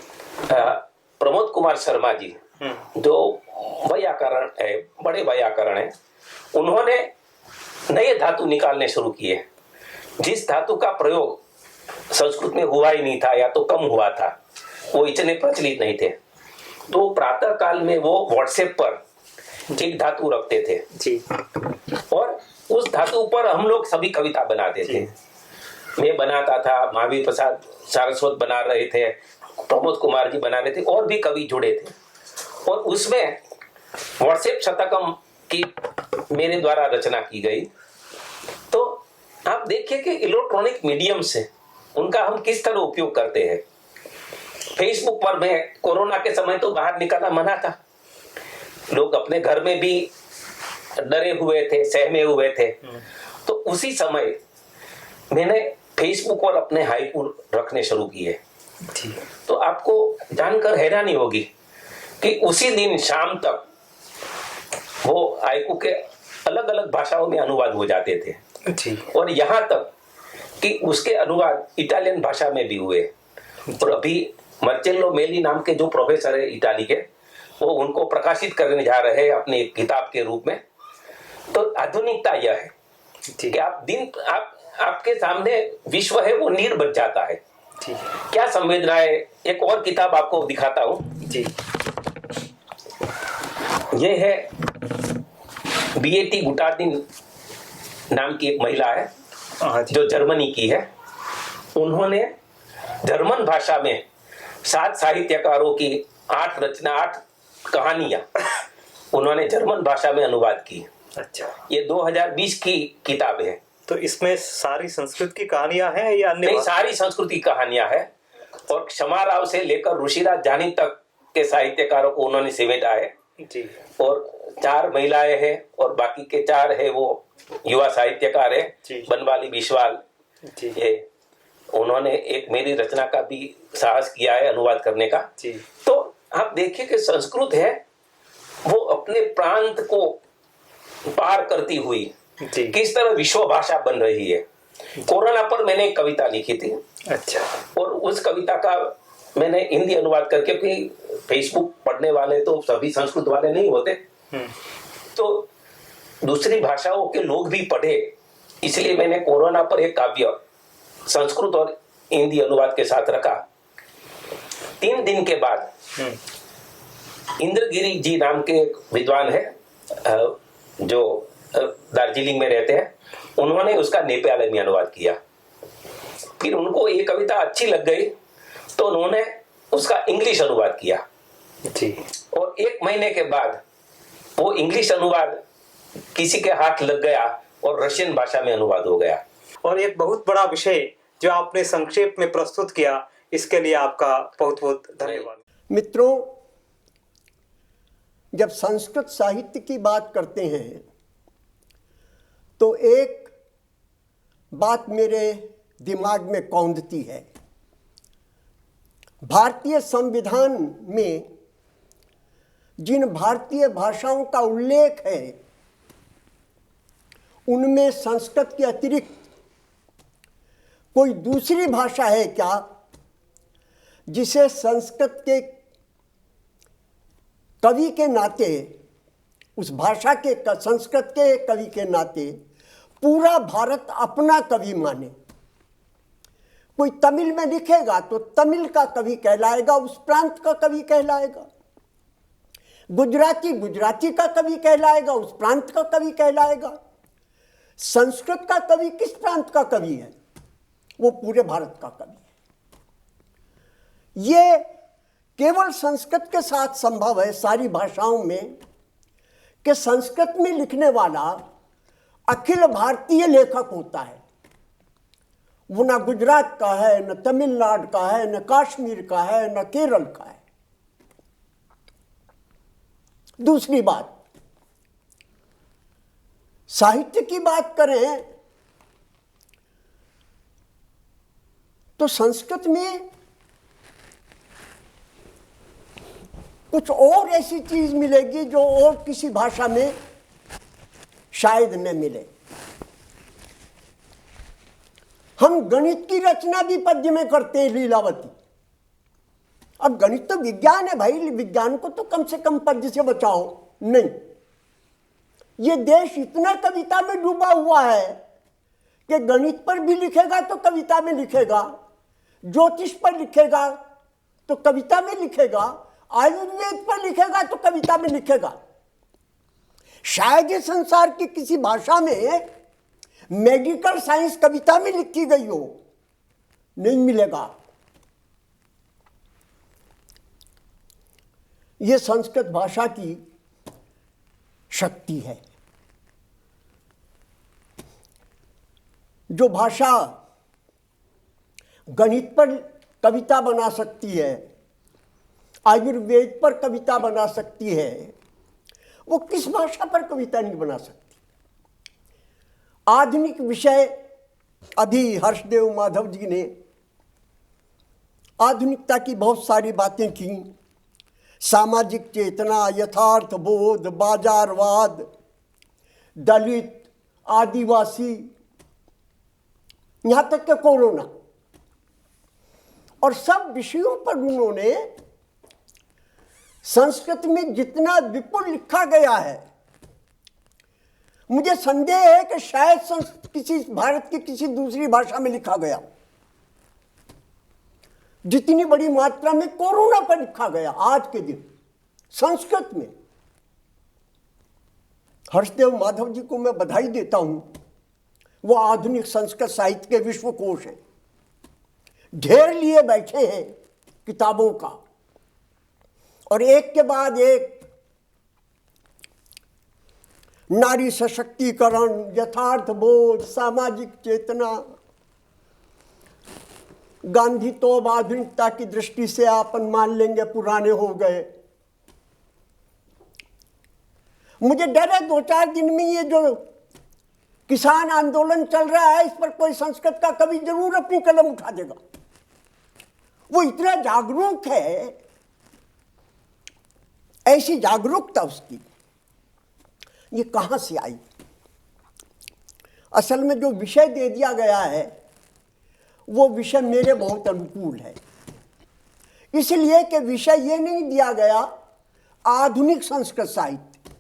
प्रमोद कुमार शर्मा जी जो व्याकरण है, बड़े व्याकरण है, उन्होंने नए धातु निकालने शुरू किए जिस धातु का प्रयोग संस्कृत में हुआ ही नहीं था या तो कम हुआ था, वो इतने प्रचलित नहीं थे। तो प्रातः काल में वो व्हाट्सएप पर एक धातु रखते थे जी, और उस धातु पर हम लोग सभी कविता बनाते थे। मैं बनाता था, महावीर प्रसाद सारस्वत बना रहे थे, प्रमोद कुमार जी बना रहे थे, और भी कवि जुड़े थे। और उसमें व्हाट्सएप शतकम की मेरे द्वारा रचना की गई। तो आप देखिए कि इलेक्ट्रॉनिक मीडियम से उनका हम किस तरह उपयोग करते हैं। फेसबुक पर मैं कोरोना के समय तो बाहर निकलना मना था, लोग अपने घर में भी डरे हुए थे, सहमे हुए थे। तो उसी समय मैंने फेसबुक पर अपने हाइकू रखने शुरू किए। तो आपको जानकर हैरानी होगी कि उसी दिन शाम तक वो हाइकू के अलग अलग भाषाओं में अनुवाद हो जाते थे। और यहाँ तक कि उसके अनुवाद इटालियन भाषा में भी हुए। और अभी मार्चेल्लो मेली नाम के जो प्रोफेसर है इटाली के, वो उनको प्रकाशित करने जा रहे हैं अपनी किताब के रूप में। तो आधुनिकता यह है कि आपके सामने विश्व है वो नीड बच जाता है। क्या संवेदना है। एक और किताब आपको दिखाता हूँ जी, ये है बीएटी गुटार्डिन नाम की एक महिला है जो जर्मनी की है। उन्होंने जर्मन भाषा में 7 साहित्यकारों की 8 कहानियां उन्होंने जर्मन भाषा में अनुवाद की। अच्छा, ये 2020 की किताब है। तो इसमें सारी संस्कृत की कहानियां हैं या अन्य? नहीं, सारी संस्कृत की कहानियां हैं। और क्षमा राव से लेकर ऋषिराज जानी तक के साहित्यकारों को उन्होंने समेटा है जी। और 4 महिलाएं हैं और बाकी के 4 है वो युवा साहित्यकार है, बनवाली बिस्वाल है। उन्होंने एक मेरी रचना का भी साहस किया है अनुवाद करने का जी। तो आप देखिए कि संस्कृत है वो अपने प्रांत को पार करती हुई किस तरह विश्व भाषा बन रही है। कोरोना पर मैंने एक कविता लिखी थी। अच्छा। और उस कविता का मैंने हिंदी अनुवाद करके, क्योंकि फेसबुक पढ़ने वाले तो सभी संस्कृत वाले नहीं होते, तो दूसरी भाषाओं के लोग भी पढ़े, इसलिए मैंने कोरोना पर एक काव्य संस्कृत और हिंदी अनुवाद के साथ रखा। 3 दिन के बाद इंद्रगिरी जी नाम के एक विद्वान है जो दार्जिलिंग में रहते हैं, उन्होंने उसका नेपाली में अनुवाद किया। फिर उनको ये कविता अच्छी लग गई तो उन्होंने उसका इंग्लिश अनुवाद किया जी। और 1 महीने के बाद वो इंग्लिश अनुवाद किसी के हाथ लग गया और रशियन भाषा में अनुवाद हो गया। और एक बहुत बड़ा विषय जो आपने संक्षेप में प्रस्तुत किया, इसके लिए आपका बहुत बहुत धन्यवाद। मित्रों, जब संस्कृत साहित्य की बात करते हैं तो एक बात मेरे दिमाग में कौंधती है। भारतीय संविधान में जिन भारतीय भाषाओं का उल्लेख है उनमें संस्कृत के अतिरिक्त कोई दूसरी भाषा है क्या जिसे संस्कृत के कवि के नाते, उस भाषा के संस्कृत के कवि के नाते पूरा भारत अपना कवि माने? कोई तमिल में लिखेगा तो तमिल का कवि कहलाएगा, उस प्रांत का कवि कहलाएगा। गुजराती गुजराती का कवि कहलाएगा, उस प्रांत का कवि कहलाएगा। संस्कृत का कवि किस प्रांत का कवि है? वो पूरे भारत का कवि है। ये केवल संस्कृत के साथ संभव है सारी भाषाओं में कि संस्कृत में लिखने वाला अखिल भारतीय लेखक होता है। वो न गुजरात का है, न तमिलनाडु का है, न कश्मीर का है, न केरल का है। दूसरी बात, साहित्य की बात करें तो संस्कृत में कुछ और ऐसी चीज मिलेगी जो और किसी भाषा में शायद न मिले। हम गणित की रचना भी पद्य में करते हैं, लीलावती। अब गणित तो विज्ञान है भाई, विज्ञान को तो कम से कम पद्य से बचाओ। नहीं, ये देश इतना कविता में डूबा हुआ है कि गणित पर भी लिखेगा तो कविता में लिखेगा, ज्योतिष पर लिखेगा तो कविता में लिखेगा, आयुर्वेद पर लिखेगा तो कविता में लिखेगा। शायद ये संसार की किसी भाषा में मेडिकल साइंस कविता में लिखी गई हो, नहीं मिलेगा। ये संस्कृत भाषा की शक्ति है। जो भाषा गणित पर कविता बना सकती है, आयुर्वेद पर कविता बना सकती है, वो किस भाषा पर कविता नहीं बना सकती? आधुनिक विषय, अभी हर्षदेव माधव जी ने आधुनिकता की बहुत सारी बातें की। सामाजिक चेतना, यथार्थ बोध, बाजारवाद, दलित, आदिवासी, यहां तक कि कोरोना, और सब विषयों पर उन्होंने संस्कृत में जितना विपुल लिखा गया है, मुझे संदेह है कि शायद किसी भारत की किसी दूसरी भाषा में लिखा गया जितनी बड़ी मात्रा में कोरोना पर लिखा गया आज के दिन संस्कृत में। हर्षदेव माधव जी को मैं बधाई देता हूं, वो आधुनिक संस्कृत साहित्य के विश्वकोश हैं, ढेर लिए बैठे हैं किताबों का, और एक के बाद एक नारी सशक्तिकरण, यथार्थ बोध, सामाजिक चेतना। गांधी तो अब आधुनिकता की दृष्टि से अपन मान लेंगे पुराने हो गए। मुझे डर है 2-4 दिन में ये जो किसान आंदोलन चल रहा है, इस पर कोई संस्कृत का कवि जरूर अपनी कलम उठा देगा। वो इतना जागरूक है, ऐसी जागरूकता उसकी, ये कहां से आई? असल में जो विषय दे दिया गया है वो विषय मेरे बहुत अनुकूल है, इसलिए कि विषय ये नहीं दिया गया आधुनिक संस्कृत साहित्य,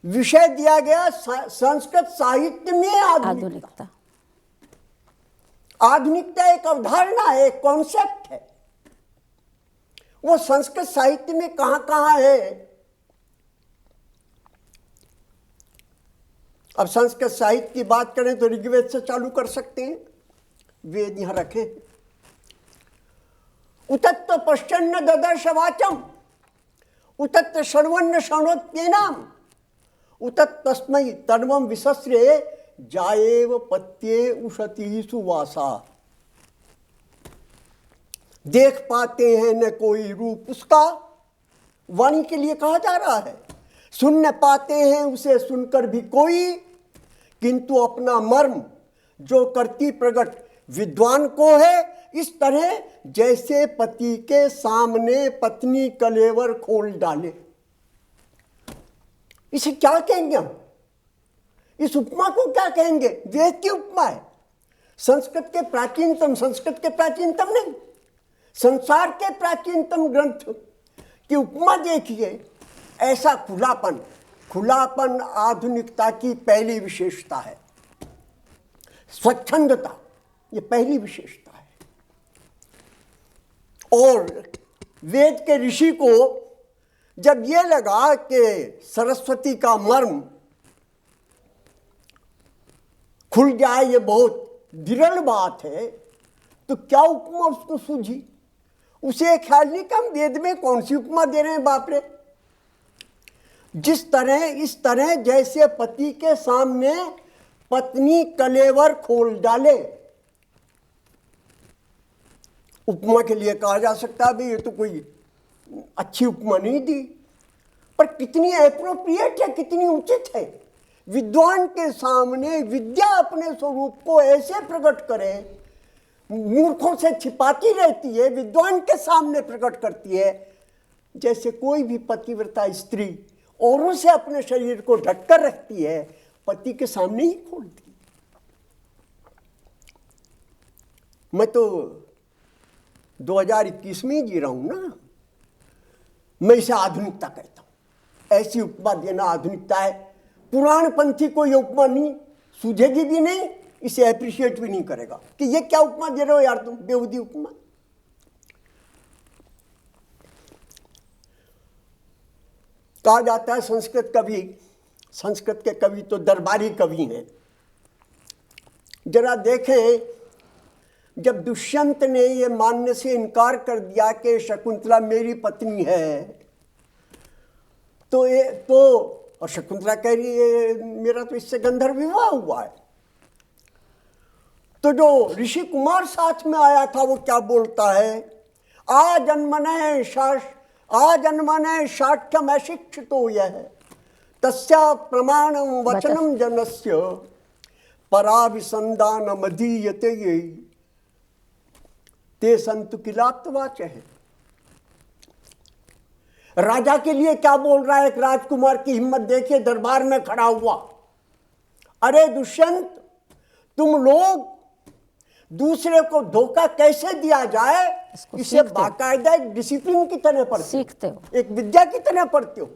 विषय दिया गया संस्कृत साहित्य में आधुनिकता। आधुनिकता एक अवधारणा है, एक कॉन्सेप्ट है। वो संस्कृत साहित्य में कहां कहां है अब संस्कृत साहित्य की बात करें तो ऋग्वेद से चालू कर सकते हैं। वेद यहाँ रखे, उतत्व पश्चन्न ददर्श वाचम, उतत्व शर्वन्न शृणोत्येनाम, उतत्तस्मै तन्वम विसस्रे जाएव पत्ये उषति सुवासा। देख पाते हैं न कोई रूप उसका, वाणी के लिए कहा जा रहा है। सुन न पाते हैं उसे सुनकर भी कोई, किंतु अपना मर्म जो करती प्रकट विद्वान को है। इस तरह जैसे पति के सामने पत्नी कलेवर खोल डाले। इसे क्या कहेंगे हम? इस उपमा को क्या कहेंगे? वेद की उपमा है। संस्कृत के प्राचीनतम, संस्कृत के प्राचीनतम नहीं, संसार के प्राचीनतम ग्रंथ की उपमा देखिए। ऐसा खुलापन, खुलापन आधुनिकता की पहली विशेषता है। स्वच्छंदता ये पहली विशेषता है। और वेद के ऋषि को जब ये लगा कि सरस्वती का मर्म खुल जाए, ये बहुत विरल बात है, तो क्या उपमा उसको सूझी? उसे ख्याल नहीं कि हम वेद में कौन सी उपमा दे रहे हैं, बाप रे। जिस तरह, इस तरह जैसे पति के सामने पत्नी कलेवर खोल डाले, उपमा के लिए कहा जा सकता है भाई ये तो कोई अच्छी उपमा नहीं दी, पर कितनी एप्रोप्रिएट है, कितनी उचित है। विद्वान के सामने विद्या अपने स्वरूप को ऐसे प्रकट करे, मूर्खों से छिपाती रहती है, विद्वान के सामने प्रकट करती है, जैसे कोई भी पतिव्रता स्त्री औरों से अपने शरीर को ढककर रखती है, पति के सामने ही खोलती। मैं तो 2021 में जी रहा हूं ना, मैं इसे आधुनिकता कहता हूं। ऐसी उपमा देना आधुनिकता है। पुराणपंथी को ये उपमा नहीं सूझेगी भी नहीं, इसे एप्रिशिएट भी नहीं करेगा कि ये क्या उपमा दे रहे हो यार तुम, बेहूदी उपमा। कहा जाता है संस्कृत कवि, संस्कृत के कवि तो दरबारी कवि हैं। जरा देखें, जब दुष्यंत ने ये मानने से इनकार कर दिया कि शकुंतला मेरी पत्नी है, तो और शकुंतला कह रही है मेरा तो इससे गंधर्व विवाह हुआ है, तो जो ऋषि कुमार साथ में आया था वो क्या बोलता है? आजन्मने शाठ्यम अशिक्षितो यः तस्या प्रमाणम वचनम जनस्य पराभिसंधानमधीयते ये ते संतु किलाप्तवाच है। राजा के लिए क्या बोल रहा है? एक राजकुमार की हिम्मत देखिए, दरबार में खड़ा हुआ, अरे दुष्यंत, तुम लोग दूसरे को धोखा कैसे दिया जाए इसे बाकायदा एक डिसिप्लिन की तरह पढ़ते सीखते हो, एक विद्या की तरह पढ़ते हो।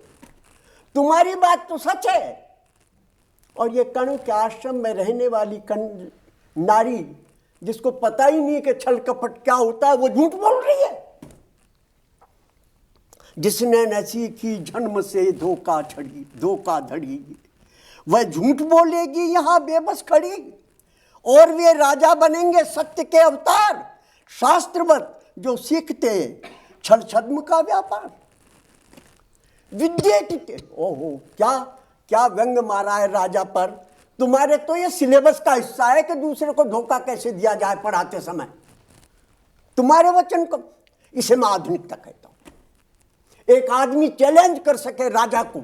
तुम्हारी बात तो सच है। और ये कणु के आश्रम में रहने वाली नारी, जिसको पता ही नहीं कि छल कपट क्या होता है, वो झूठ बोल रही है। जिसने न सीखी जन्म से धोखाधड़ी, वह झूठ बोलेगी यहां बेबस खड़ी। और वे राजा बनेंगे सत्य के अवतार, शास्त्रवत जो सीखते छल छद्म का व्यापार। विद्या ओहो, क्या व्यंग मारा है राजा पर। तुम्हारे तो ये सिलेबस का हिस्सा है कि दूसरे को धोखा कैसे दिया जाए पढ़ाते समय। तुम्हारे वचन को, इसे मैं आधुनिकता कहता हूं। एक आदमी चैलेंज कर सके राजा को,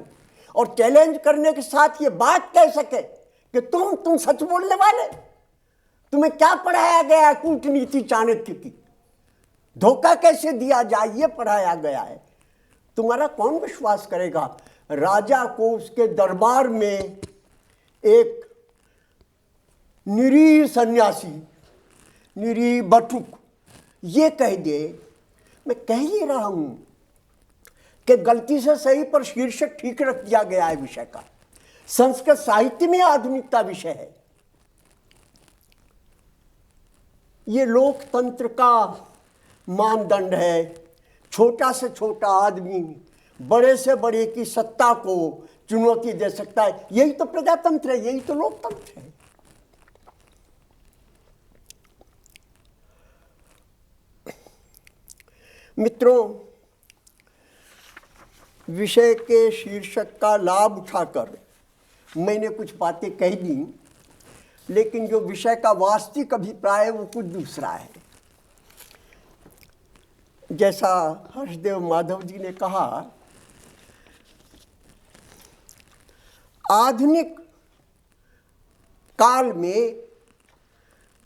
और चैलेंज करने के साथ ये बात कह सके कि तुम सच बोलने वाले, तुम्हें क्या पढ़ाया गया है? कूटनीति चाणक्य की, धोखा कैसे दिया जाए ये पढ़ाया गया है। तुम्हारा कौन विश्वास करेगा? राजा को उसके दरबार में एक निरीह सन्यासी, निरीह बटुक ये कह दे, मैं कह ही रहा हूं कि गलती से सही पर शीर्षक ठीक रख दिया गया है विषय का। संस्कृत साहित्य में आधुनिकता विषय है। ये लोकतंत्र का मानदंड है। छोटा से छोटा आदमी बड़े से बड़े की सत्ता को चुनौती दे सकता है। यही तो प्रजातंत्र है, यही तो लोकतंत्र है। मित्रों, विषय के शीर्षक का लाभ उठाकर मैंने कुछ बातें कह दी, लेकिन जो विषय का वास्तविक अभिप्राय है वो कुछ दूसरा है। जैसा हर्षदेव माधव जी ने कहा, आधुनिक काल में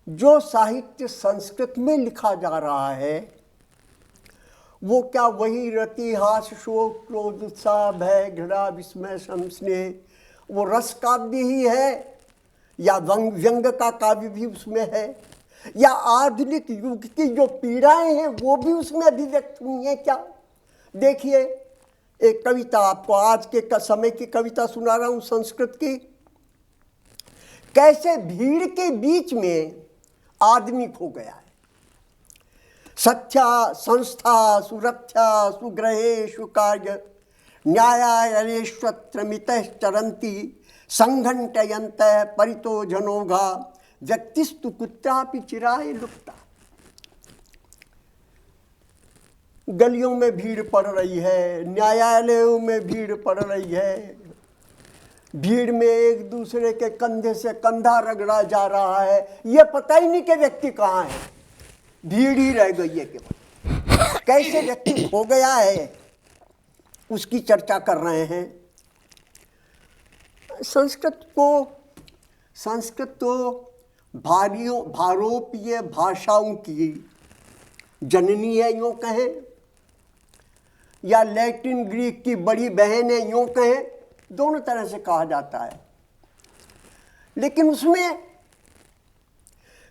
जो साहित्य संस्कृत में लिखा जा रहा है वो क्या वही रति, हास, शोक, क्रोध, उत्साह, भय, घृणा, विस्मय, स्नेह वो रस काव्य ही है, या व्यंग का काव्य भी उसमें है, या आधुनिक युग की जो पीड़ाएं हैं वो भी उसमें अभिव्यक्त हुई हैं क्या? देखिए, एक कविता आपको आज के समय की कविता सुना रहा हूं संस्कृत की। कैसे भीड़ के बीच में आदमी खो गया है। सत्या संस्था सुरक्षा सुग्रहेषु कार्य न्यायालयेष्वत्र मितः चरन्ति संघंटयन्त परितो जनोघा व्यक्तिस्तु कुत्रापि चिराय लुप्ता। गलियों में भीड़ पड़ रही है, न्यायालयों में भीड़ पड़ रही है, भीड़ में एक दूसरे के कंधे से कंधा रगड़ा जा रहा है, ये पता ही नहीं कि व्यक्ति कहाँ है, भीड़ ही रह गई है केवल। कैसे व्यक्ति हो गया है उसकी चर्चा कर रहे हैं। संस्कृत तो भारोपीय भाषाओं की जननी है यूँ कहें, या लैटिन ग्रीक की बड़ी बहन है यूँ कहें, दोनों तरह से कहा जाता है। लेकिन उसमें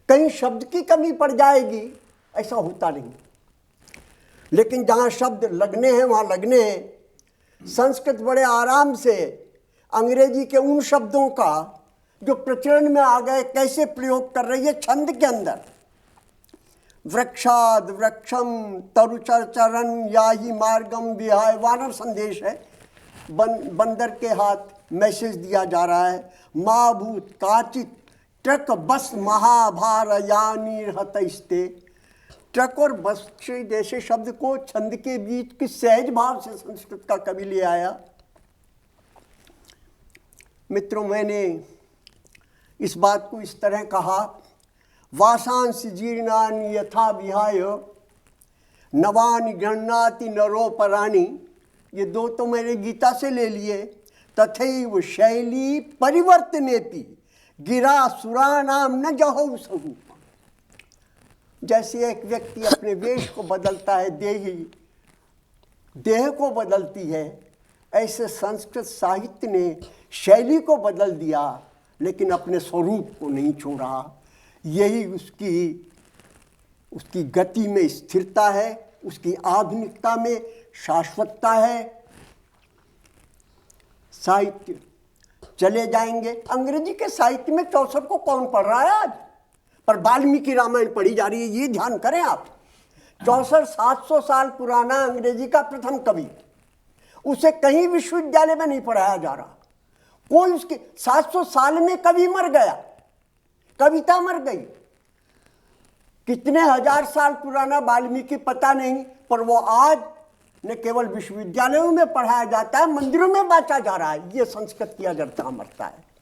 कहीं शब्द की कमी पड़ जाएगी ऐसा होता नहीं। लेकिन जहाँ शब्द लगने हैं वहाँ लगने हैं। संस्कृत बड़े आराम से अंग्रेजी के उन शब्दों का जो प्रचलन में आ गए कैसे प्रयोग कर रही है छंद के अंदर। वृक्षाद वृक्षम तरुचरण याही मार्गम विहाय, वानर संदेश है, बंदर के हाथ मैसेज दिया जा रहा है। माँ भूत काचित ट्रक बस महाभार यानी हतस्ते। ट्रक और बस जैसे शब्द को छंद के बीच की सहज भाव से संस्कृत का कवि ले आया। मित्रों, मैंने इस बात को इस तरह कहा, वासांसि जीर्णानि यथा विहाय नवानि गृह्णाति नरोपराणि। ये दो तो मैंने गीता से ले लिए। तथैव शैली परिवर्तनेपि गिरा सुराणाम न जहौ सहू। जैसे एक व्यक्ति अपने वेश को बदलता है, देह को बदलती है, ऐसे संस्कृत साहित्य ने शैली को बदल दिया लेकिन अपने स्वरूप को नहीं छोड़ा। यही उसकी गति में स्थिरता है, उसकी आधुनिकता में शाश्वतता है। साहित्य चले जाएंगे। अंग्रेजी के साहित्य में चौसर को कौन पढ़ रहा है आज? पर वाल्मीकि रामायण पढ़ी जा रही है, ये ध्यान करें आप। चौसर 700 साल पुराना अंग्रेजी का प्रथम कवि, उसे कहीं विश्वविद्यालय में नहीं पढ़ाया जा रहा। कोई उसके 700 साल में कवि मर गया, कविता मर गई। कितने हजार साल पुराना वाल्मीकि पता नहीं, पर वो आज न केवल विश्वविद्यालयों में पढ़ाया जाता है, मंदिरों में बांटा जा रहा है। ये संस्कृत की अजरता मरता है।